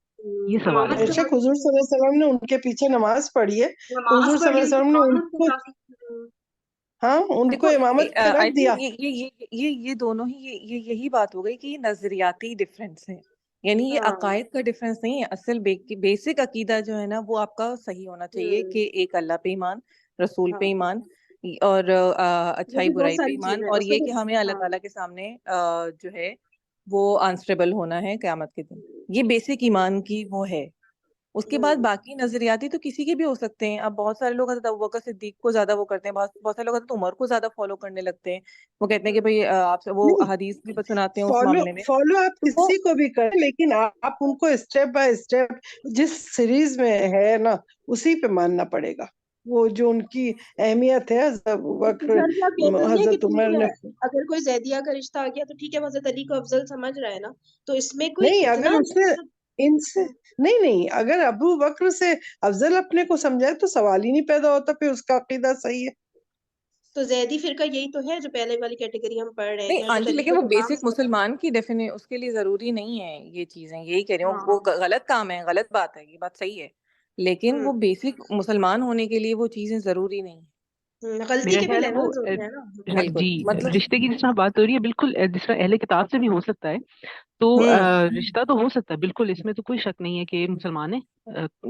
Speaker 4: ये सवाल है
Speaker 5: इमामत के
Speaker 4: मेरा।
Speaker 3: बेशक
Speaker 5: बाद
Speaker 3: हुजूर सल्लल्लाहु अलैहि वसल्लम ने उनके पीछे नमाज पढ़ी है, तो
Speaker 5: नमाज
Speaker 3: हुजूर
Speaker 5: पढ़ी
Speaker 3: सल्लल्लाहु अलैहि
Speaker 5: उनकी
Speaker 3: वसल्लम ने
Speaker 5: इमामत के
Speaker 3: उनको
Speaker 5: साथ
Speaker 3: हाँ,
Speaker 2: देखो
Speaker 3: उनको इमामत पे रख
Speaker 2: आई
Speaker 3: दिया।
Speaker 2: थिंक ये दोनों ही यही बात हो गई कि नजरियाती डिफरेंस है, यानी ये
Speaker 5: हाँ
Speaker 2: अकायद का डिफरेंस नहीं है। असल बेसिक अकीदा जो है ना वो आपका सही होना चाहिए
Speaker 5: हम्म
Speaker 2: कि एक अल्लाह पे ईमान, रसूल पे
Speaker 1: हाँ,
Speaker 2: ईमान और
Speaker 1: वो
Speaker 2: अच्छाई
Speaker 1: भी बहुत
Speaker 2: बुराई पे
Speaker 1: सारी
Speaker 2: ईमान,
Speaker 1: चीज़ें हैं,
Speaker 2: और
Speaker 1: उसमें
Speaker 2: ये
Speaker 1: तो
Speaker 2: कि हमें अल्लाह
Speaker 1: हाँ,
Speaker 2: ताला के सामने जो है वो आंसरेबल होना है क़यामत के दिन। ये बेसिक ईमान की वो है। उसके बाद
Speaker 1: हुँ।
Speaker 2: बाकी नजरियाती तो किसी के भी हो सकते हैं। अब बहुत सारे लोग हज़रत अबू बकर सिद्दीक को ज्यादा वो करते हैं, बहुत बहुत सारे लोग हज़रत उमर को ज्यादा फॉलो करने लगते हैं। वो कहते हैं कि भाई आपसे वो
Speaker 3: नहीं,
Speaker 2: हदीस भी सुनाते हैं उस
Speaker 3: फॉलो
Speaker 2: मामले में।
Speaker 3: फॉलो आप
Speaker 2: तो वो
Speaker 3: किसी को भी करें, लेकिन आप उनको स्टेप बाय स्टेप जिस सीरीज में है ना उसी पे मानना पड़ेगा। वो जो उनकी अहमियत है, हज़रत अबू बकर,
Speaker 1: सर जी आप ये तो नहीं है कि
Speaker 3: हज़रत
Speaker 1: ठीक
Speaker 3: उमर
Speaker 1: है,
Speaker 3: ने
Speaker 1: अगर कोई ज़ैदिया का रिश्ता आ गया तो ठीक है, वो हज़रत अली को अफ़ज़ल समझ रहा है ना, तो इसमें कोई
Speaker 3: नहीं,
Speaker 1: इतना
Speaker 3: अगर उसने
Speaker 1: मतलब
Speaker 3: इनसे नहीं नहीं, अगर अबू बकर से अफजल अपने को समझाए तो सवाल ही नहीं पैदा होता, फिर उसका अकीदा सही है।
Speaker 1: तो जैदी फिरका यही तो है जो पहले वाली कैटेगरी हम पढ़ रहे हैं
Speaker 2: नहीं
Speaker 1: कि हजरत
Speaker 2: आंटी,
Speaker 1: अली
Speaker 2: लेकिन
Speaker 1: को
Speaker 2: वो
Speaker 1: तमाम
Speaker 2: बेसिक मुसलमान की डेफिने उसके लिए जरूरी नहीं है ये चीजें, यही कह रही हूँ। वो
Speaker 5: हाँ
Speaker 2: गलत काम है, गलत बात है, ये बात सही है, लेकिन वो बेसिक मुसलमान होने के लिए वो चीजें जरूरी नहीं है।
Speaker 1: गलती
Speaker 4: मेरा
Speaker 1: के भी
Speaker 4: ख्याल है वो
Speaker 1: लेवल्स होते हैं ना।
Speaker 2: बिल्कुल,
Speaker 4: जी,
Speaker 2: मतलब
Speaker 4: रिश्ते की जिस तरह बात हो रही है, बिल्कुल जिस तरह अहले किताब से भी हो सकता है, तो रिश्ता तो हो सकता है बिल्कुल, इसमें तो कोई शक नहीं है कि मुसलमान है,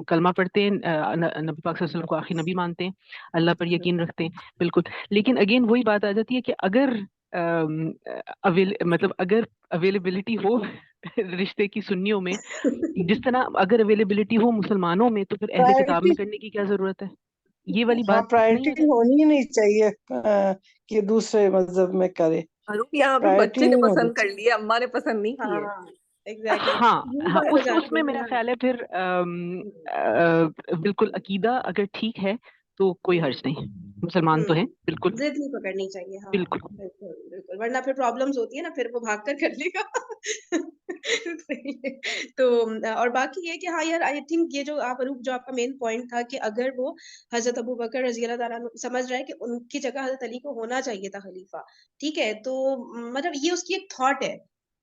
Speaker 4: कलमा पढ़ते हैं, नबी पाक सल्लल्लाहु अलैहि वसल्लम को आखिरी नबी मानते हैं, अल्लाह पर यकीन रखते हैं, बिल्कुल। लेकिन अगेन वही बात आ जाती है कि अगर मतलब अगर अवेलेबिलिटी हो रिश्ते की सुन्नियों में, जिस तरह अगर अवेलेबिलिटी हो मुसलमानों में, तो फिर अहले किताब
Speaker 3: प्रायोरिटी,
Speaker 4: में करने की क्या जरूरत है? ये वाली
Speaker 3: हाँ
Speaker 4: बात नहीं
Speaker 3: प्रायोरिटी
Speaker 4: हो जाती?
Speaker 3: होनी ही नहीं चाहिए कि दूसरे मजहब में करे,
Speaker 2: अरुण, यहाँ पे
Speaker 3: प्रायोरिटी
Speaker 2: बच्चे ने
Speaker 3: नहीं होनी
Speaker 2: पसंद कर
Speaker 3: चाहिए।
Speaker 2: लिया, अम्मा ने पसंद नहीं की है।
Speaker 1: हाँ एग्जैक्टली
Speaker 4: हाँ
Speaker 1: यही
Speaker 4: हाँ,
Speaker 1: बात हो
Speaker 4: उस
Speaker 1: जाती
Speaker 4: उसमें
Speaker 1: है
Speaker 4: मेरा
Speaker 1: ना।
Speaker 4: ख्याल है फिर बिल्कुल अकीदा अगर ठीक है तो कोई हर्ज नहीं, मुसलमान तो है बिल्कुल।
Speaker 1: जिद नहीं पकड़नी चाहिए, हाँ
Speaker 4: बिल्कुल
Speaker 1: बिल्कुल बिल्कुल, वरना फिर प्रॉब्लम्स होती है ना, फिर वो भाग कर लेगा। सही है। तो और बाकी ये कि हाँ यार, आई थिंक ये जो आप अनूप, जो आपका मेन पॉइंट था कि अगर वो हजरत अबू बकर रजी अल्लाह ताला अन्हु समझ रहा है कि उनकी जगह हजरत अली को होना चाहिए था खलीफा, ठीक है, तो मतलब ये उसकी एक थॉट है,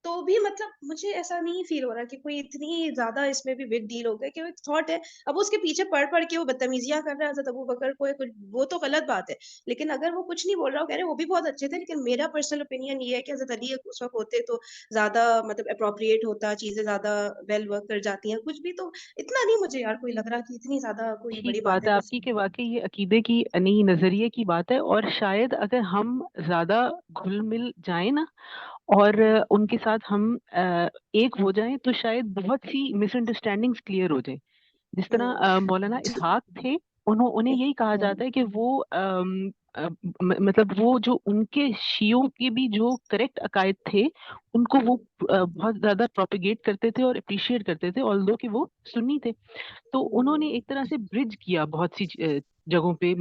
Speaker 1: तो भी मतलब मुझे ऐसा नहीं फील हो रहा कि कोई इतनी ज्यादा इसमें भी बिग डील हो गया, कि वो एक थॉट है। अब उसके पीछे पढ़ पढ़ के वो बदतमीजियां कर रहा है हजरत अबू बकर को, कुछ वो तो गलत बात है, लेकिन अगर वो कुछ नहीं बोल रहा, हो कह रहे वो भी बहुत अच्छे थे, लेकिन मेरा पर्सनल ओपिनियन ये है कि हजरत अली उस वक्त होते तो ज्यादा मतलब अप्रोप्रिएट होता, चीजें ज्यादा वेल वर्क कर जाती हैं कुछ भी, तो इतना नहीं मुझे यार कोई लग रहा कि इतनी ज्यादा कोई
Speaker 4: ठीक
Speaker 1: बड़ी
Speaker 4: बात
Speaker 1: बातें
Speaker 4: है
Speaker 1: कर
Speaker 4: आपकी कि
Speaker 1: सकते
Speaker 4: वाकई ये अकीदे की नहीं, नजरिए की बात है, और शायद अगर हम ज्यादा घुल मिल जाए ना, और उनके साथ हम एक हो जाएं, तो शायद बहुत सी मिसअंडरस्टैंडिंग्स क्लियर हो जाए। जिस तरह
Speaker 1: हैं।
Speaker 4: मौलाना
Speaker 3: जी,
Speaker 4: इसहाक थे, उन्हें यही कहा
Speaker 3: हम्म,
Speaker 4: जाता है कि वो मतलब वो जो उनके शियों के भी जो करेक्ट अकायद थे, उनको वो बहुत ज्यादा प्रोपिगेट करते थे और अप्रिशिएट करते थे, ऑल्दो कि वो सुन्नी थे। तो उन्होंने एक तरह से ब्रिज किया बहुत सी जगहों पे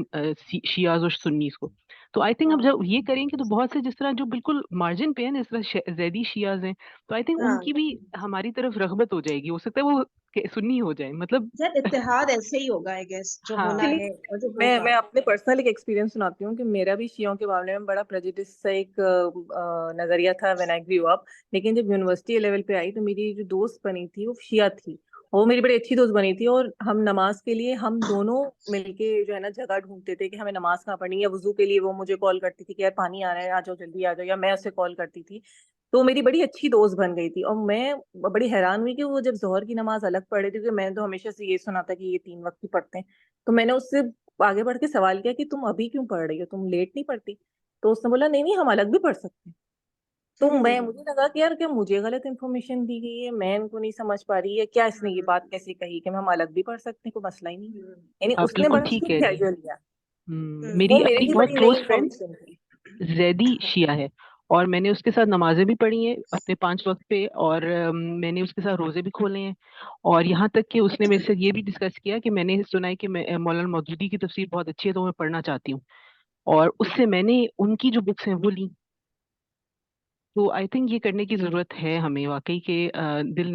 Speaker 4: शियाज और सुन्नीस को। तो आई थिंक हम
Speaker 1: हाँ
Speaker 4: जब ये करेंगे तो बहुत से, जिस तरह जो बिल्कुल मार्जिन पे हैं, जिस तरह जैदी शियाज हैं, तो आई थिंक
Speaker 1: हाँ
Speaker 4: उनकी भी हमारी तरफ रगबत हो जाएगी, हो सकता है वो सुन्नी हो जाए, मतलब।
Speaker 1: यार, इत्तेहाद ऐसे ही होगा आई गेस, जो होना
Speaker 2: एक्चुअली
Speaker 1: है और जो
Speaker 2: मैं
Speaker 1: होगा।
Speaker 2: अपने पर्सनल एक एक्सपीरियंस सुनाती हूँ कि मेरा भी शियों के मामले में बड़ा प्रेजुडिस सा एक नजरिया था व्हेन आई ग्रू अप। लेकिन जब यूनिवर्सिटी लेवल पे आई तो मेरी जो दोस्त बनी थी वो शिया थी, और वो मेरी बड़ी अच्छी दोस्त बनी थी, और हम नमाज के लिए हम दोनों मिलके जो है ना जगह ढूंढते थे कि हमें नमाज कहाँ पढ़नी है। वुजू के लिए वो मुझे कॉल करती थी कि यार पानी आ रहा है, आ जाओ जल्दी आ जाओ, या मैं उससे कॉल करती थी। तो मेरी बड़ी अच्छी दोस्त बन गई थी, और मैं बड़ी हैरान हुई कि वो जब जोहर की नमाज अलग पढ़े थी, क्योंकि मैंने तो हमेशा से ये सुना था कि ये 3 वक्त ही पढ़ते हैं। तो मैंने उससे आगे बढ़ के सवाल किया कि तुम अभी क्यों पढ़ रही हो, तुम लेट नहीं पढ़ती? तो उसने बोला नहीं नहीं, हम अलग भी पढ़ सकते हैं। तो मुझे लगा कि यार क्या मुझे गलत इन्फॉर्मेशन दी गई है, मैं इनको नहीं समझ पा रही है क्या, इसने ये बात कैसे कही कि हम अलग भी पढ़ सकते हैं, कोई मसला ही नहीं। यानी
Speaker 4: आप
Speaker 2: उसने
Speaker 4: बिल्कुल
Speaker 2: बड़ा
Speaker 4: ठीक
Speaker 2: उसको
Speaker 4: कह रही हैं।
Speaker 2: कैजुअल लिया। वो
Speaker 4: मेरी
Speaker 2: मेरे
Speaker 4: अपनी
Speaker 2: लिए
Speaker 4: बहुत
Speaker 2: बड़ी नई
Speaker 4: क्लोज फ्रेंड
Speaker 2: इन्फॉर्मेशन थी।
Speaker 4: जैदी शिया है, और मैंने उसके साथ नमाजें भी पढ़ी हैं अपने 5 वक्त पे, और मैंने उसके साथ रोजे भी खोले हैं। और यहाँ तक कि उसने मेरे से ये भी डिस्कस किया कि मैंने सुना है कि मौलाना मौदूदी की तफसीर बहुत अच्छी है, तो मैं पढ़ना चाहती हूँ, और उससे मैंने उनकी जो बुक्स हैं वो ली। तो आई थिंक ये करने की जरूरत है हमें वाकई के, दिल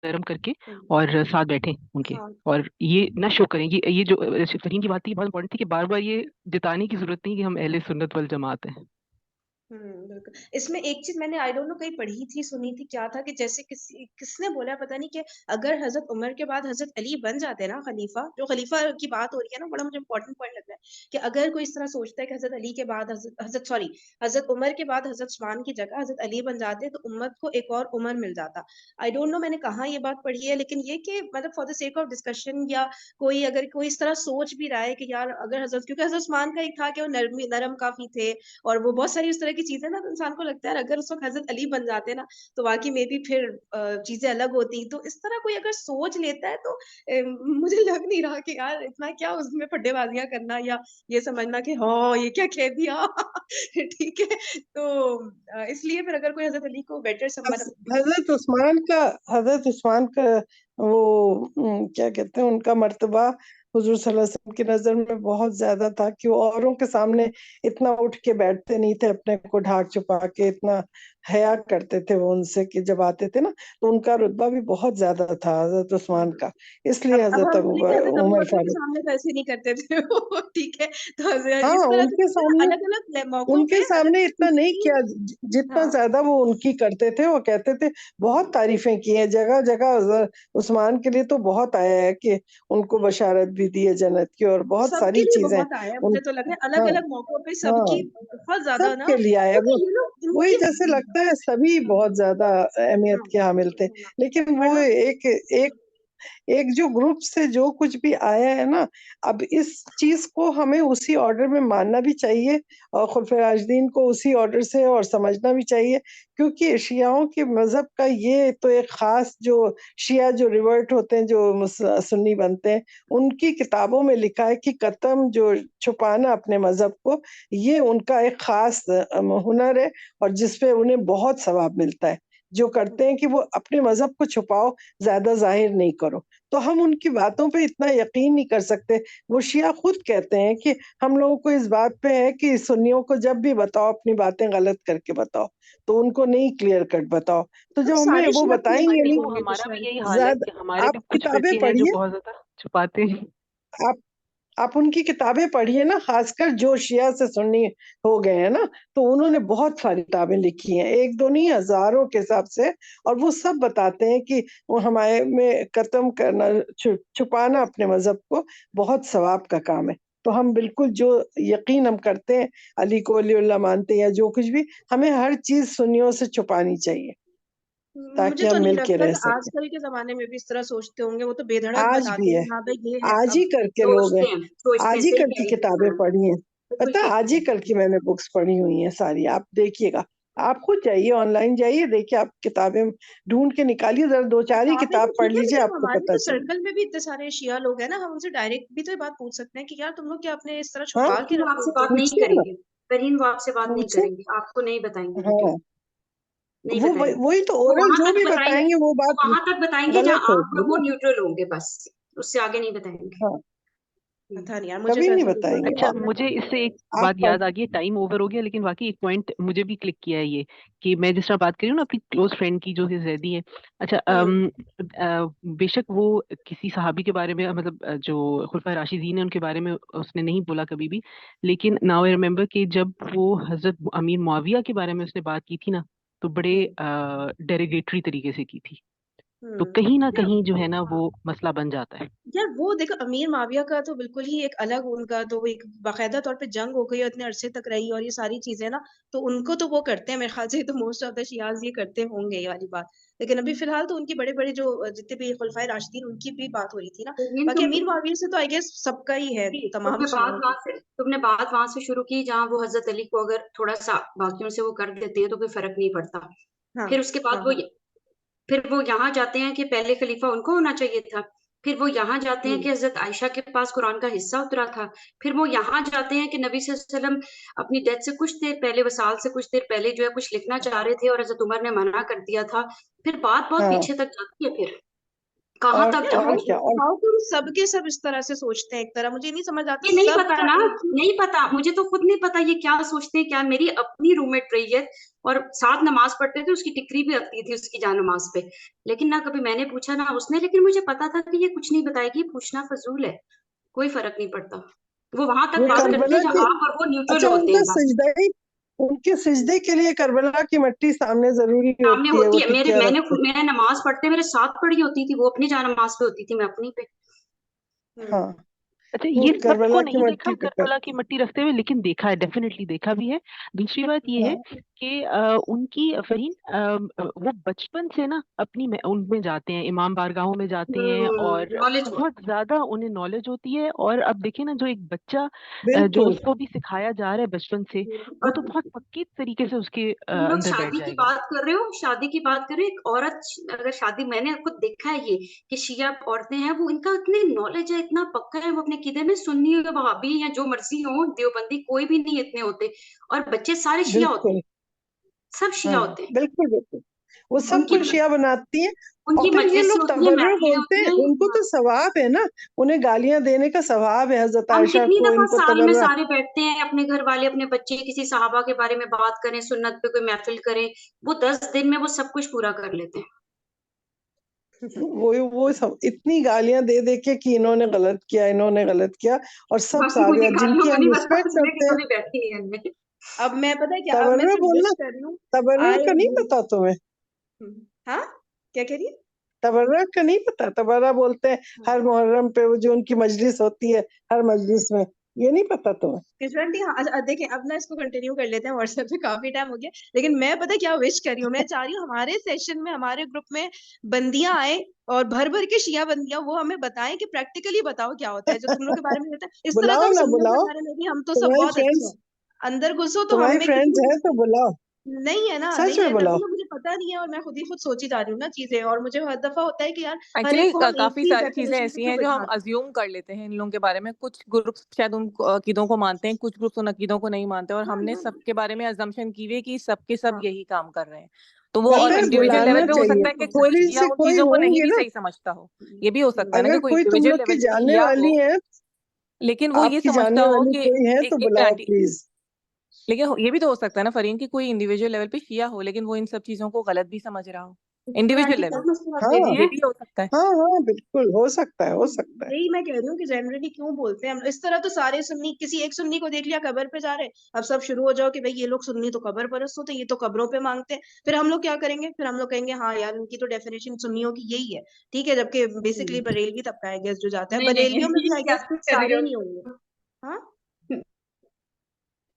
Speaker 4: नरम करके और साथ बैठे उनके,
Speaker 1: हाँ
Speaker 4: और ये ना शो करें। ये जो फहीम की बात थी बहुत इंपॉर्टेंट थी, कि बार बार ये जताने की जरूरत नहीं कि हम अहले सुन्नत वल जमात हैं।
Speaker 1: बिल्कुल। इसमें एक चीज मैंने आई डोंट नो कहीं पढ़ी थी, सुनी थी, क्या था कि जैसे किसने बोला पता नहीं, कि अगर हजरत उमर के बाद हजरत अली बन जाते ना खलीफा, जो खलीफा की बात हो रही है ना, बड़ा मुझे इंपॉर्टेंट पॉइंट लग रहा है कि अगर कोई इस तरह सोचता है कि हजरत अली के बाद हजरत उमर के बाद हजरत उस्मान की जगह हजरत अली बन जाते, तो उम्मत को एक और उमर मिल जाता। आई डोंट नो मैंने कहाँ ये बात पढ़ी है, लेकिन ये कि मतलब for the sake of discussion, या कोई अगर कोई इस तरह सोच भी रहा है कि यार अगर हजरत, क्योंकि हजरत उस्मान का एक था कि वो नरम काफी थे, और वो बहुत सारी उस तरह की चीजें ना, तो इंसान को लगता है अगर उस वक्त हजरत अली बन जाते ना, तो वाकई में भी फिर चीजें अलग होती। तो इस तरह कोई अगर सोच लेता है, तो मुझे लग नहीं रहा कि यार इतना क्या उसमें फड्डेबाजियां करना, या ये समझना कि हाँ ये क्या कह दिया। ठीक है, तो इसलिए फिर अगर कोई हजरत अली को बेटर समझ।
Speaker 3: हजरत उस्मान का, हजरत उस्मान का वो क्या कहते हैं, उनका मर्तबा हुजूर सल्लल्लाहु अलैहि वसल्लम की नजर में बहुत ज्यादा था कि वो औरों के सामने इतना उठ के बैठते नहीं थे, अपने को ढाक छुपा के इतना हया करते थे वो उनसे कि जब आते थे ना तो उनका रुतबा भी बहुत ज्यादा था हजरत उस्मान का, इसलिए
Speaker 1: अब
Speaker 3: हजरत
Speaker 1: हम बोलेंगे हजरत अबू
Speaker 3: उमर
Speaker 1: बकर के
Speaker 3: फारूक।
Speaker 1: सामने तो ऐसे नहीं करते थे वो, ठीक है। तो
Speaker 3: हाँ,
Speaker 1: इस तरह
Speaker 3: उनके
Speaker 1: से
Speaker 3: सामने
Speaker 1: अलग अलग मौकों पे
Speaker 3: उनके
Speaker 1: अलग
Speaker 3: सामने
Speaker 1: अलग
Speaker 3: इतना नहीं
Speaker 1: चीजें।
Speaker 3: किया जितना
Speaker 1: हाँ
Speaker 3: ज्यादा वो उनकी करते थे। वो कहते थे, बहुत तारीफें की हैं जगह जगह, उस्मान के लिए तो बहुत आया है कि उनको बशारत भी दी है जन्नत की और बहुत
Speaker 1: सबके
Speaker 3: सारी
Speaker 1: लिए
Speaker 3: चीजें
Speaker 1: बहुत आया है,
Speaker 3: उन
Speaker 1: मुझे तो लग रहा है अलग
Speaker 3: हाँ
Speaker 1: अलग मौकों पे
Speaker 3: हाँ
Speaker 1: सबकी बहुत ज्यादा ना,
Speaker 3: सबके लिए आया वो।
Speaker 1: क्योंकि
Speaker 3: वही
Speaker 1: उनकी
Speaker 3: जैसे लगता है सभी बहुत ज्यादा अहमियत के हामिल थे, लेकिन वो
Speaker 1: वरना
Speaker 3: एक एक एक जो ग्रुप से जो कुछ भी आया है ना, अब इस चीज को हमें उसी ऑर्डर में मानना भी चाहिए और खुलफाए राशिदीन को उसी ऑर्डर से और समझना भी चाहिए, क्योंकि शियाओं के मजहब का ये तो एक खास जो शिया जो रिवर्ट होते हैं, जो सुन्नी बनते हैं, उनकी किताबों में लिखा है कि कतम जो छुपाना अपने मजहब को, ये उनका एक खास हुनर है और जिसपे उन्हें बहुत सवाब मिलता है। जो करते हैं कि वो अपने मजहब को छुपाओ, ज्यादा जाहिर नहीं करो, तो हम उनकी बातों पे इतना यकीन नहीं कर सकते। वो शिया खुद कहते हैं कि हम लोगों को इस बात पे है कि सुन्नियों को जब भी बताओ अपनी बातें गलत करके बताओ, तो उनको नहीं क्लियर कट बताओ। तो
Speaker 1: अब
Speaker 3: जब हमें
Speaker 1: सारे
Speaker 3: वो
Speaker 1: शिया क्लियर
Speaker 3: बताएंगे
Speaker 1: कट
Speaker 3: नहीं,
Speaker 4: तो
Speaker 1: होंगे तो
Speaker 4: हमारा भी
Speaker 1: शायद
Speaker 4: यही हाल है कि
Speaker 3: ज्यादा
Speaker 4: हमारे
Speaker 3: आप
Speaker 4: भी कुछ
Speaker 3: किताबें
Speaker 4: फिरके हैं जो
Speaker 3: पढ़िए,
Speaker 4: बहुत ज्यादा छुपाते हैं।
Speaker 3: आप आप उनकी किताबें पढ़िए ना, खासकर जो शिया से सुन्नी हो गए हैं ना, तो उन्होंने बहुत सारी किताबें लिखी हैं, एक दो नहीं हजारों के हिसाब से, और वो सब बताते हैं कि वो हमारे में कत्म करना, छुपाना अपने मजहब को बहुत सवाब का काम है। तो हम बिल्कुल जो यकीन हम करते हैं, अली को वलीउल्लाह मानते हैं या जो कुछ भी, हमें हर चीज सुन्नियों से छुपानी चाहिए
Speaker 1: मुझे
Speaker 3: ताकि
Speaker 1: तो
Speaker 3: हम
Speaker 1: नहीं
Speaker 3: मिल के
Speaker 1: लगता
Speaker 3: रह
Speaker 1: कि
Speaker 3: सकें।
Speaker 1: आजकल के जमाने में भी इस तरह सोचते होंगे, वो तो बेधड़क
Speaker 3: आज
Speaker 1: बताते
Speaker 3: भी है,
Speaker 1: हैं हाँ भाई ये है
Speaker 3: आज
Speaker 1: सब।
Speaker 3: ही कल के लोग हैं,
Speaker 5: सोचते हैं,
Speaker 3: आज ही
Speaker 5: सही
Speaker 3: कल
Speaker 5: कह
Speaker 3: की
Speaker 5: रही है।
Speaker 3: किताबें
Speaker 5: हाँ,
Speaker 3: पढ़ी हैं।
Speaker 5: बिल्कुल
Speaker 3: पता है,
Speaker 5: ठीक
Speaker 3: आज
Speaker 5: है।
Speaker 3: ही कल की मैंने बुक्स पढ़ी हुई हैं सारी, आप देखिएगा। आप खुद जाइए, ऑनलाइन जाइए, देखिए, आप किताबें ढूंढ के निकालिए, जरा दो चार ही
Speaker 1: किताबें तो
Speaker 3: किताब पढ़
Speaker 1: ठीक है,
Speaker 3: लीजिए,
Speaker 1: लेकिन
Speaker 3: आपको
Speaker 1: हमारे
Speaker 3: पता
Speaker 1: तो
Speaker 3: चले।
Speaker 1: सर्कल में भी इतने सारे शिया लोग हैं ना, हम उनसे डायरेक्ट भी तो ये बात पूछ सकते हैं कि यार तुम लोग क्या अपने इस तरह
Speaker 3: हाँ,
Speaker 1: छुपा के
Speaker 5: लेकिन वो
Speaker 1: रखते
Speaker 5: आपसे
Speaker 1: हो
Speaker 5: बात
Speaker 1: तो।
Speaker 5: नहीं
Speaker 3: पूछिए ना,
Speaker 5: करेंगे। करीन वो आपसे बात नहीं
Speaker 3: पूछिए।
Speaker 5: करेंगे, आपको नहीं बताएंगे वो,
Speaker 3: हाँ,
Speaker 5: नहीं
Speaker 3: वो
Speaker 5: बताएंगे।
Speaker 3: वही तो,
Speaker 5: वो
Speaker 3: ओरल
Speaker 5: वहां
Speaker 3: जो
Speaker 5: तक
Speaker 3: भी
Speaker 5: बताएंगे,
Speaker 3: बताएंगे वो
Speaker 5: वो
Speaker 3: बात
Speaker 5: वहां तक बताएंगे
Speaker 3: गलत
Speaker 5: जहां आप
Speaker 3: होगी
Speaker 5: और वो
Speaker 3: ना।
Speaker 5: न्यूट्रल होंगे, बस उससे आगे नहीं बताएंगे।
Speaker 3: हाँ,
Speaker 1: पता नहीं यार, मुझे
Speaker 3: कभी
Speaker 1: तो
Speaker 3: नहीं
Speaker 1: ऐसा कुछ नहीं
Speaker 3: बताएंगे।
Speaker 1: लगता।
Speaker 4: अच्छा,
Speaker 3: और
Speaker 4: मुझे इससे एक
Speaker 3: आप
Speaker 4: बात याद आ गई, टाइम ओवर हो गया, लेकिन बाकी एक पॉइंट मुझे भी क्लिक किया है ये, कि मैं जिस तरह बात कर रही हूँ ना अपनी क्लोज फ्रेंड की जो जैदी है। अच्छा, बेशक वो किसी सहाबी के बारे में, मतलब जो खुलफा राशिदीन है उनके बारे में उसने नहीं बोला कभी भी, लेकिन नाउ आई रिमेम्बर कि जब वो हजरत अमीर मुआविया के बारे में उसने बात की थी ना, तो बड़े
Speaker 1: हम्म
Speaker 4: डेरिगेटरी तरीके से की थी। तो
Speaker 1: हम्म
Speaker 4: कहीं ना
Speaker 1: यार,
Speaker 4: कहीं जो है ना वो मसला बन जाता है।
Speaker 1: यार वो देखो अमीर माविया का तो बिल्कुल ही एक अलग, उनका तो एक बाकायदा तौर पे जंग हो गई और इतने अरसे तक रही और ये सारी चीजें ना, तो उनको तो वो करते हैं मेरे ख्याल से, तो मोस्ट ऑफ द शियाज ये करते होंगे ये वाली बात। लेकिन अभी फिलहाल तो उनकी बड़े बड़े जो जितने भी खुलफाए राशिदीन उनकी भी बात हो रही थी ना।
Speaker 5: लेकिन
Speaker 1: बाकी अमीर माविया से तो आई गेस सबका ही है, तमाम शियाओं की।
Speaker 5: तुमने बात वहां से शुरू की जहां वो हजरत अली को अगर थोड़ा सा बाकियों से वो कर देते हैं तो कोई फर्क नहीं पड़ता।
Speaker 1: हाँ
Speaker 5: फिर उसके
Speaker 1: हाँ
Speaker 5: बाद
Speaker 1: हाँ।
Speaker 5: फिर वो यहाँ जाते हैं कि पहले खलीफा उनको होना चाहिए था। फिर वो यहाँ जाते हैं
Speaker 1: हम्म
Speaker 5: कि हजरत आयशा के पास कुरान का हिस्सा उतरा था। फिर वो यहाँ जाते हैं कि नबी सल्लल्लाहु अलैहि वसल्लम अपनी डेथ से कुछ देर पहले, वसाल से कुछ देर पहले जो है कुछ लिखना चाह रहे थे और हजरत उमर ने मना कर दिया था। फिर बात बहुत
Speaker 3: हाँ,
Speaker 5: पीछे तक जाती है, फिर कहाँ
Speaker 3: और
Speaker 5: तक
Speaker 1: यार
Speaker 3: और
Speaker 5: जाती
Speaker 3: क्या,
Speaker 5: है।
Speaker 3: और
Speaker 1: हाउ तुम सबके सब इस तरह से सोचते हैं, एक तरह मुझे नहीं समझ आती
Speaker 5: ये नहीं पता
Speaker 1: सबका
Speaker 5: ना,
Speaker 1: एक ही।
Speaker 5: नहीं पता, मुझे तो खुद नहीं पता ये क्या सोचते हैं। क्या, मेरी अपनी रूममेट रही है और साथ नमाज पढ़ते थे, उसकी टिकरी भी लगती थी उसकी जान नमाज पे, लेकिन ना कभी मैंने पूछा ना उसने, लेकिन मुझे पता था कि ये कुछ नहीं बताएगी, पूछना फजूल है, कोई फर्क नहीं पड़ता। वो वहां तक
Speaker 3: वो
Speaker 5: बात करते
Speaker 3: करबला
Speaker 5: हैं
Speaker 3: की,
Speaker 5: जहां आप और वो न्यूट्रल
Speaker 3: अच्छा,
Speaker 5: होते
Speaker 3: उनका
Speaker 5: हैं बस।
Speaker 3: सजदा ही, उनके सजदे के लिए करबला की मिट्टी सामने जरूरी
Speaker 5: सामने
Speaker 3: होती है, वो
Speaker 5: होती है,
Speaker 3: टिकिया रखते।
Speaker 5: मैंने नमाज पढ़ते मेरे साथ पढ़ी होती थी, वो अपनी जान नमाज पे होती थी, मैं अपनी पे।
Speaker 1: हम्म
Speaker 3: हाँ,
Speaker 4: अच्छा,
Speaker 3: वो
Speaker 4: ये सब को
Speaker 3: करबला की
Speaker 4: नहीं देखा
Speaker 3: मिट्टी पे
Speaker 4: करबला की
Speaker 3: करते।
Speaker 4: मट्टी रखते हुए, लेकिन देखा है, डेफिनेटली देखा भी है। दूसरी बात ये है
Speaker 3: हाँ
Speaker 4: कि उनकी फहीम, वो बचपन से ना अपनी उनमें जाते हैं, इमाम बारगाहों में जाते हैं, और
Speaker 5: नॉलेज हो।
Speaker 4: बहुत ज्यादा उन्हें नॉलेज होती है। और अब देखिए ना, जो एक बच्चा जो
Speaker 3: बिल्कुल।
Speaker 4: उसको भी सिखाया जा रहा है बचपन से, वो तो
Speaker 5: और
Speaker 4: बहुत पक्की तरीके से उसके
Speaker 5: तुम लोग
Speaker 4: अंदर बैठ
Speaker 5: शादी की
Speaker 4: जाएगा।
Speaker 5: बात कर रहे हो, शादी की बात कर रहे हो, एक औरत अगर शादी, मैंने खुद देखा है ये कि शिया औरतें हैं वो, इनका इतनी नॉलेज है, इतना पक्का है वो अपने कीदे में, सुन्नी हो वहाबी या जो मर्जी हो, देवबंदी कोई भी नहीं इतने होते, और बच्चे सारे शिया होते हैं,
Speaker 3: बिल्कुल।
Speaker 5: सब शिया
Speaker 3: हाँ,
Speaker 5: होते हैं।
Speaker 3: बिल्कुल बिल्कुल। वो सबको
Speaker 5: उनकी
Speaker 3: शिया बनाती हैं। और
Speaker 5: उनकी
Speaker 3: फिर ये
Speaker 5: मजलिस
Speaker 3: लोग
Speaker 5: होती है,
Speaker 3: तबर्रुक
Speaker 5: महफिलें
Speaker 3: बोलते
Speaker 5: होती
Speaker 3: हैं,
Speaker 5: हैं।
Speaker 3: उनको तो
Speaker 5: हाँ।
Speaker 3: सवाब है ना, उन्हें गालियां देने का सवाब है। हजरत
Speaker 5: हम
Speaker 3: आयशा
Speaker 5: कितनी
Speaker 3: को,
Speaker 5: दफा
Speaker 3: इनको
Speaker 5: साल में
Speaker 3: तबर्रा।
Speaker 5: सारे बैठते हैं, अपने घर वाले अपने बच्चे किसी सहाबा के बारे में बात करें, सुन्नत पे कोई महफिल करें, वो 10 दिन में वो सब कुछ पूरा कर लेते हैं।
Speaker 3: वो सब इतनी गालियां दे दे के कि इन्होंने गलत किया, इन्होंने गलत किया, और सब
Speaker 5: बाकी मुझे
Speaker 3: साबिया
Speaker 5: गालियों
Speaker 3: जिनकी
Speaker 5: का
Speaker 3: हम
Speaker 5: नहीं पता,
Speaker 3: रिस्पेक्ट
Speaker 5: मैं
Speaker 3: करते हैं।
Speaker 5: कभी बैठी है इनमें।
Speaker 1: अब मैं पता है क्या, अब मैं
Speaker 3: तबर्रा
Speaker 1: सिर्फ
Speaker 3: बोलना,
Speaker 1: विश कर रही हूँ।
Speaker 3: तबर्रा
Speaker 1: आई
Speaker 3: का नहीं
Speaker 1: एग्री।
Speaker 3: पता तुम्हें?
Speaker 1: हाँ, क्या कह रही है?
Speaker 3: तबर्रा का नहीं पता? तबर्रा बोलते हैं
Speaker 1: हाँ।
Speaker 3: हर मुहर्रम पे वो जो उनकी मजलिस होती है, हर मजलिस में, ये नहीं पता तुम्हें?
Speaker 1: किशोर दी, हाँ, अच्छा, देखें अब ना इसको कंटिन्यू कर लेते हैं, व्हाट्सएप पे काफी टाइम हो गया। लेकिन मैं पता है क्या विश कर रही हूँ, मैं चाह रही हूँ हमारे सेशन में, हमारे ग्रुप में बंदियां आए और भर भर के शिया बंदियां, वो हमें बताएं कि प्रैक्टिकली बताओ क्या होता है जो तुम लोग के बारे में होता है। इस तरह तो
Speaker 3: बुलाओ
Speaker 1: हम
Speaker 3: ना,
Speaker 1: सुन्नियों के
Speaker 3: बुलाओ।
Speaker 1: बारे में भी हम तो सब
Speaker 3: तुम्हारे
Speaker 1: बहुत अच्छे
Speaker 3: फ्रेंड्स,
Speaker 1: हैं, अंदर घुसो तो
Speaker 3: तुम्हारे
Speaker 1: हमें
Speaker 3: फ्रेंड्स
Speaker 1: किसी
Speaker 3: है तो बुलाओ,
Speaker 1: नहीं है ना,
Speaker 3: सच
Speaker 1: नहीं
Speaker 3: में
Speaker 1: है, तभी
Speaker 3: बुलाओ।
Speaker 1: तो मुझे पता नहीं है और मैं खुद सोची जा रही हूँ ना चीजें, और मुझे हर दफा होता है कि यार हर एक
Speaker 2: एक्चुअली
Speaker 1: को हम एक
Speaker 2: काफी
Speaker 1: ही
Speaker 2: सारी चीजें
Speaker 1: डेफिनेशन पे
Speaker 2: ऐसी
Speaker 1: क्यों
Speaker 2: हैं जो हम
Speaker 1: बिठाते
Speaker 2: अज्यूम कर लेते हैं इन लोगों के बारे में। कुछ ग्रुप्स शायद उन अकीदों को मानते हैं, कुछ ग्रुप्स उन अकीदों को नहीं मानते, और
Speaker 1: हैं।
Speaker 2: हमने
Speaker 1: हाँ
Speaker 2: सबके बारे में अजम्पशन की हुई है कि सबके सब
Speaker 1: हाँ,
Speaker 2: यही काम कर रहे हैं। तो वो,
Speaker 1: यही
Speaker 2: और
Speaker 3: पता है,
Speaker 2: इंडिविजुअल
Speaker 1: कंस्पिरेसी
Speaker 2: लेवल
Speaker 3: बुलाना
Speaker 2: पे हो
Speaker 1: थी,
Speaker 2: सकता
Speaker 3: चाहिए।
Speaker 2: है कि
Speaker 1: बिल्कुल
Speaker 2: कोई
Speaker 3: थोड़ी
Speaker 2: शिया
Speaker 3: सी
Speaker 2: उन
Speaker 3: कोई
Speaker 2: चीजों को नहीं
Speaker 3: होंगे
Speaker 2: भी
Speaker 3: ना,
Speaker 2: सही समझता हो, ये भी हो सकता है ना कि
Speaker 3: अगर
Speaker 2: कोई
Speaker 3: कोई तुम
Speaker 2: इंडिविजुअल
Speaker 3: लोग की
Speaker 2: लेवल पे
Speaker 3: जानने
Speaker 2: शिया हो,
Speaker 3: वाली है,
Speaker 2: लेकिन वो ये
Speaker 3: आपकी
Speaker 2: समझता
Speaker 3: जानने
Speaker 2: हो
Speaker 3: वाली
Speaker 2: कि
Speaker 3: कोई है तो
Speaker 2: एक एक
Speaker 3: बुलाओ
Speaker 2: मिनट,
Speaker 3: प्लीज।
Speaker 2: लेकिन ये भी तो हो सकता है ना फरीन कि कोई इंडिविजुअल लेवल पे शिया हो लेकिन वो इन सब चीजों को गलत भी समझ रहा हो,
Speaker 5: तो
Speaker 2: इंडिविजुअल
Speaker 5: आंटी
Speaker 2: लेवल
Speaker 5: सब
Speaker 2: पे,
Speaker 5: मसला दे
Speaker 3: हाँ
Speaker 5: रही
Speaker 2: ये
Speaker 5: हैं।
Speaker 2: भी हो सकता है।
Speaker 3: हाँ हाँ, बिल्कुल हो सकता है, हो सकता है।
Speaker 1: यही मैं कह रही हूँ कि जनरली क्यों बोलते हैं हम इस तरह, तो सारे सुन्नी, किसी एक सुन्नी को देख लिया कब्र पे जा रहे, अब सब शुरू हो जाओ कि भाई ये लोग सुन्नी तो कब्र परस्त होते हैं, ये तो कब्रों पे मांगते हैं, फिर हम लोग क्या करेंगे, फिर हम लोग कहेंगे हाँ यार उनकी तो डेफिनेशन सुन्नियों की यही है, ठीक है, जबकि बेसिकली बरेलवी तबका है गेस जो जाता है,
Speaker 5: नहीं नहीं
Speaker 1: बरेलवियों में भी आई
Speaker 5: क्या
Speaker 1: गेस
Speaker 5: कर रही
Speaker 1: सारे
Speaker 5: हो?
Speaker 1: नहीं होंगे। हाँ,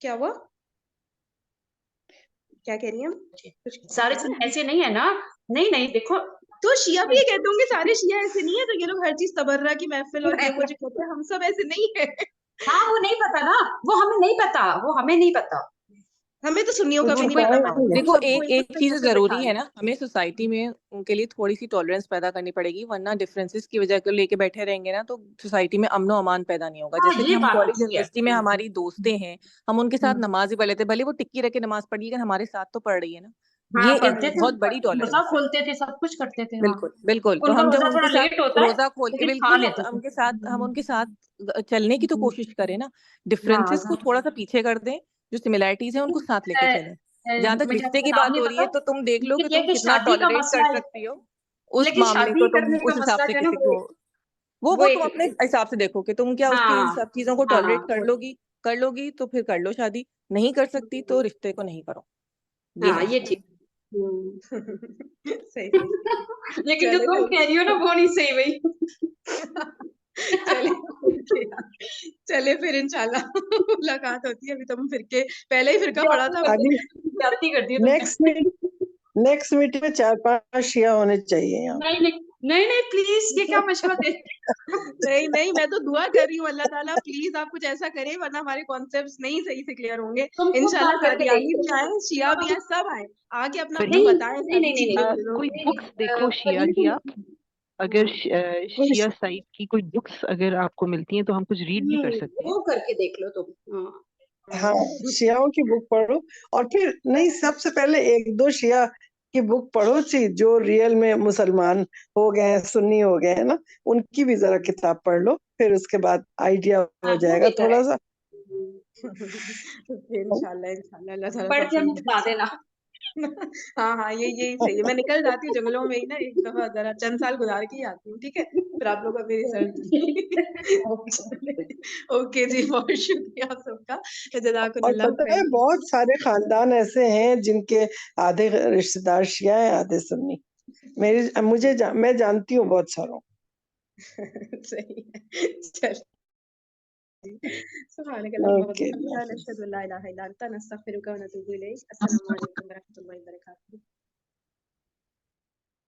Speaker 1: क्या हुआ, क्या कह रही हैं हम, कुछ
Speaker 5: सारे
Speaker 1: कहा?
Speaker 5: ऐसे नहीं है ना। नहीं नहीं देखो,
Speaker 1: तो शिया भी ये कहते होंगे सारे शिया ऐसे नहीं है, तो ये लोग हर चीज तबर्रा की महफिल और ये वो जो कहते हैं, हम सब ऐसे नहीं है।
Speaker 5: हाँ वो नहीं पता ना, वो हमें नहीं पता, वो हमें नहीं पता।
Speaker 1: हमें तो सुन्नियों का
Speaker 5: वो
Speaker 1: भी नहीं
Speaker 5: उनको ही
Speaker 1: पता,
Speaker 5: पता
Speaker 1: मगर
Speaker 3: बताएंगे।
Speaker 1: हम
Speaker 2: देखो,
Speaker 1: सबको
Speaker 2: एक
Speaker 1: एक
Speaker 2: एक
Speaker 1: एक
Speaker 2: चीज
Speaker 1: पे
Speaker 2: जरूरी
Speaker 1: बिठा
Speaker 2: है
Speaker 1: लें।
Speaker 2: ना, हमें सोसाइटी में उनके लिए थोड़ी सी टॉलरेंस पैदा करनी पड़ेगी, वरना डिफरेंसेस की वजह को लेके बैठे रहेंगे ना तो सोसाइटी में अमनो अमान पैदा नहीं होगा।
Speaker 5: हाँ
Speaker 2: जैसे कि
Speaker 5: ये
Speaker 2: हम
Speaker 5: बात
Speaker 2: कॉलेज
Speaker 5: अच्छी है।
Speaker 2: यूनिवर्सिटी में हमारी दोस्तें हैं, हम उनके साथ
Speaker 5: हम्म।
Speaker 2: नमाज भी पढ़ लेते, भले वो टिक्की रख के नमाज पढ़ लेकिन हमारे साथ तो पढ़ रही है ना,
Speaker 5: हाँ
Speaker 2: ये एक
Speaker 5: पढ़ते थे,
Speaker 2: बहुत बड़ी
Speaker 5: रोजा
Speaker 2: टॉलरेंस है।
Speaker 5: खोलते थे, सब कुछ करते थे। हाँ
Speaker 2: बिल्कुल बिल्कुल, तो
Speaker 5: उनका
Speaker 2: हम जब
Speaker 5: रोजा थोड़ा
Speaker 2: उनके साथ
Speaker 5: लेट होता है
Speaker 2: रोजा खोल के,
Speaker 5: लेकिन खा
Speaker 2: बिल्कुल
Speaker 5: लेते थे।
Speaker 2: उनके साथ, हम उनके साथ चलने की तो कोशिश करें ना,
Speaker 5: हाँ
Speaker 2: डिफरेंसेस को थोड़ा सा पीछे कर दें, जो सिमिलैरिटीज है उनको साथ लेके चलें। जहां तक
Speaker 5: मुझे
Speaker 2: रिश्ते
Speaker 5: आपका
Speaker 2: की
Speaker 5: नाम
Speaker 2: बात
Speaker 5: नहीं
Speaker 2: हो रही है
Speaker 5: पता,
Speaker 2: तो तुम देख लो कि
Speaker 5: लेकिन ये
Speaker 2: तुम
Speaker 5: कि
Speaker 2: कितना
Speaker 5: शादी का
Speaker 2: टॉलरेट कर
Speaker 5: मसला है,
Speaker 2: सकती हो उस
Speaker 5: लेकिन
Speaker 2: मामले
Speaker 5: शादी
Speaker 2: को, तुम
Speaker 5: करने का
Speaker 2: उस हिसाब
Speaker 5: मसला
Speaker 2: से
Speaker 5: जो है ना
Speaker 2: किसी को, वो
Speaker 5: वो
Speaker 2: तुम
Speaker 5: एक
Speaker 2: अपने हिसाब से देखो कि तुम क्या उसकी
Speaker 5: हाँ
Speaker 2: सब चीजों को
Speaker 5: हाँ हाँ
Speaker 2: टॉलरेट कर लोगी तो फिर कर लो शादी, नहीं कर सकती तो रिश्ते को नहीं करो, ये
Speaker 5: हाँ
Speaker 2: है।
Speaker 5: ये ठीक।
Speaker 1: सही सही।
Speaker 5: लेकिन जो
Speaker 1: चले
Speaker 5: तुम
Speaker 1: कोई
Speaker 5: कह रही हो ना वो नहीं सही भाई।
Speaker 1: चले okay यार। चले फिर इंशाल्लाह मुलाकात होती है, अभी तो हम फिरके, पहले ही फिरका पड़ा था हमने।
Speaker 3: अगली
Speaker 5: जाती कर दी तुमने।
Speaker 3: नेक्स्ट मीटिंग में 4-5 शिया होने चाहिए यहाँ।
Speaker 5: नहीं नहीं नहीं नहीं प्लीज, ये क्या मशवरा दे
Speaker 1: नहीं नहीं, मैं तो दुआ कर रही हूँ अल्लाह ताला प्लीज आप कुछ ऐसा करे, वरना हमारे कॉन्सेप्ट्स नहीं सही से क्लियर होंगे।
Speaker 5: तुम खुद
Speaker 1: इंशाल्लाह
Speaker 5: बात करके
Speaker 1: कादियानी भी
Speaker 5: देखो।
Speaker 1: आए, शिया भी आए, सब आए, आके अपना अपना
Speaker 4: फरीन,
Speaker 5: नहीं
Speaker 1: बताएं
Speaker 5: नहीं
Speaker 1: सारी
Speaker 5: नहीं नहीं
Speaker 1: चीजें।
Speaker 4: कोई
Speaker 5: नहीं
Speaker 4: बुक्स देखो शिया
Speaker 5: फरीन
Speaker 4: की
Speaker 5: तुम,
Speaker 4: आप, अगर
Speaker 3: कोई
Speaker 4: शिया साइड की कोई बुक्स अगर आपको मिलती हैं तो हम कुछ रीड भी कर सकते हैं।
Speaker 5: वो करके देख लो तुम। हाँ
Speaker 3: हाँ, शियाओं की बुक पढ़ो, और फिर नहीं, सबसे पहले 1-2 शिया की बुक पढ़ो सी, जो रियल में मुसलमान हो गए हैं, सुन्नी हो गए हैं ना, उनकी भी जरा किताब पढ़ लो, फिर उसके बाद आइडिया
Speaker 5: हाँ
Speaker 3: हो
Speaker 5: वो
Speaker 3: जाएगा
Speaker 5: बेहतर है।
Speaker 3: थोड़ा सा।
Speaker 1: तो फिर इंशाल्लाह इंशाल्लाह अल्लाह ताला
Speaker 5: पढ़ के
Speaker 1: तौफीक
Speaker 5: हमें
Speaker 1: दे।
Speaker 5: बता देना।
Speaker 1: हाँ हाँ, यही सही है, मैं निकल जाती हूँ जंगलों में ही ना, एक दफा जरा चंद साल गुजार के ही आती हूँ, ठीक है, फिर आप लोग अभी रिजल्ट। ओके जी, बहुत शुक्रिया आप सबका,
Speaker 3: और
Speaker 1: जज़ाकुमुल्लाह
Speaker 3: पता है,
Speaker 1: खैर।
Speaker 3: बहुत सारे खानदान ऐसे हैं जिनके आधे रिश्तेदार शिया हैं, आधे सुन्नी। मैं जानती हूँ बहुत सारों।
Speaker 1: सही है, चल सुब्हानक अल्लाहुम्मा व
Speaker 3: ओके,
Speaker 1: बिहम्दिका नशहदु अल्ला इलाहा इल्ला अंता नस्तगफिरुका व नतूबु इलैक। अस्सलामु अलैकुम व रहमतुल्लाहि व बरकातुहू।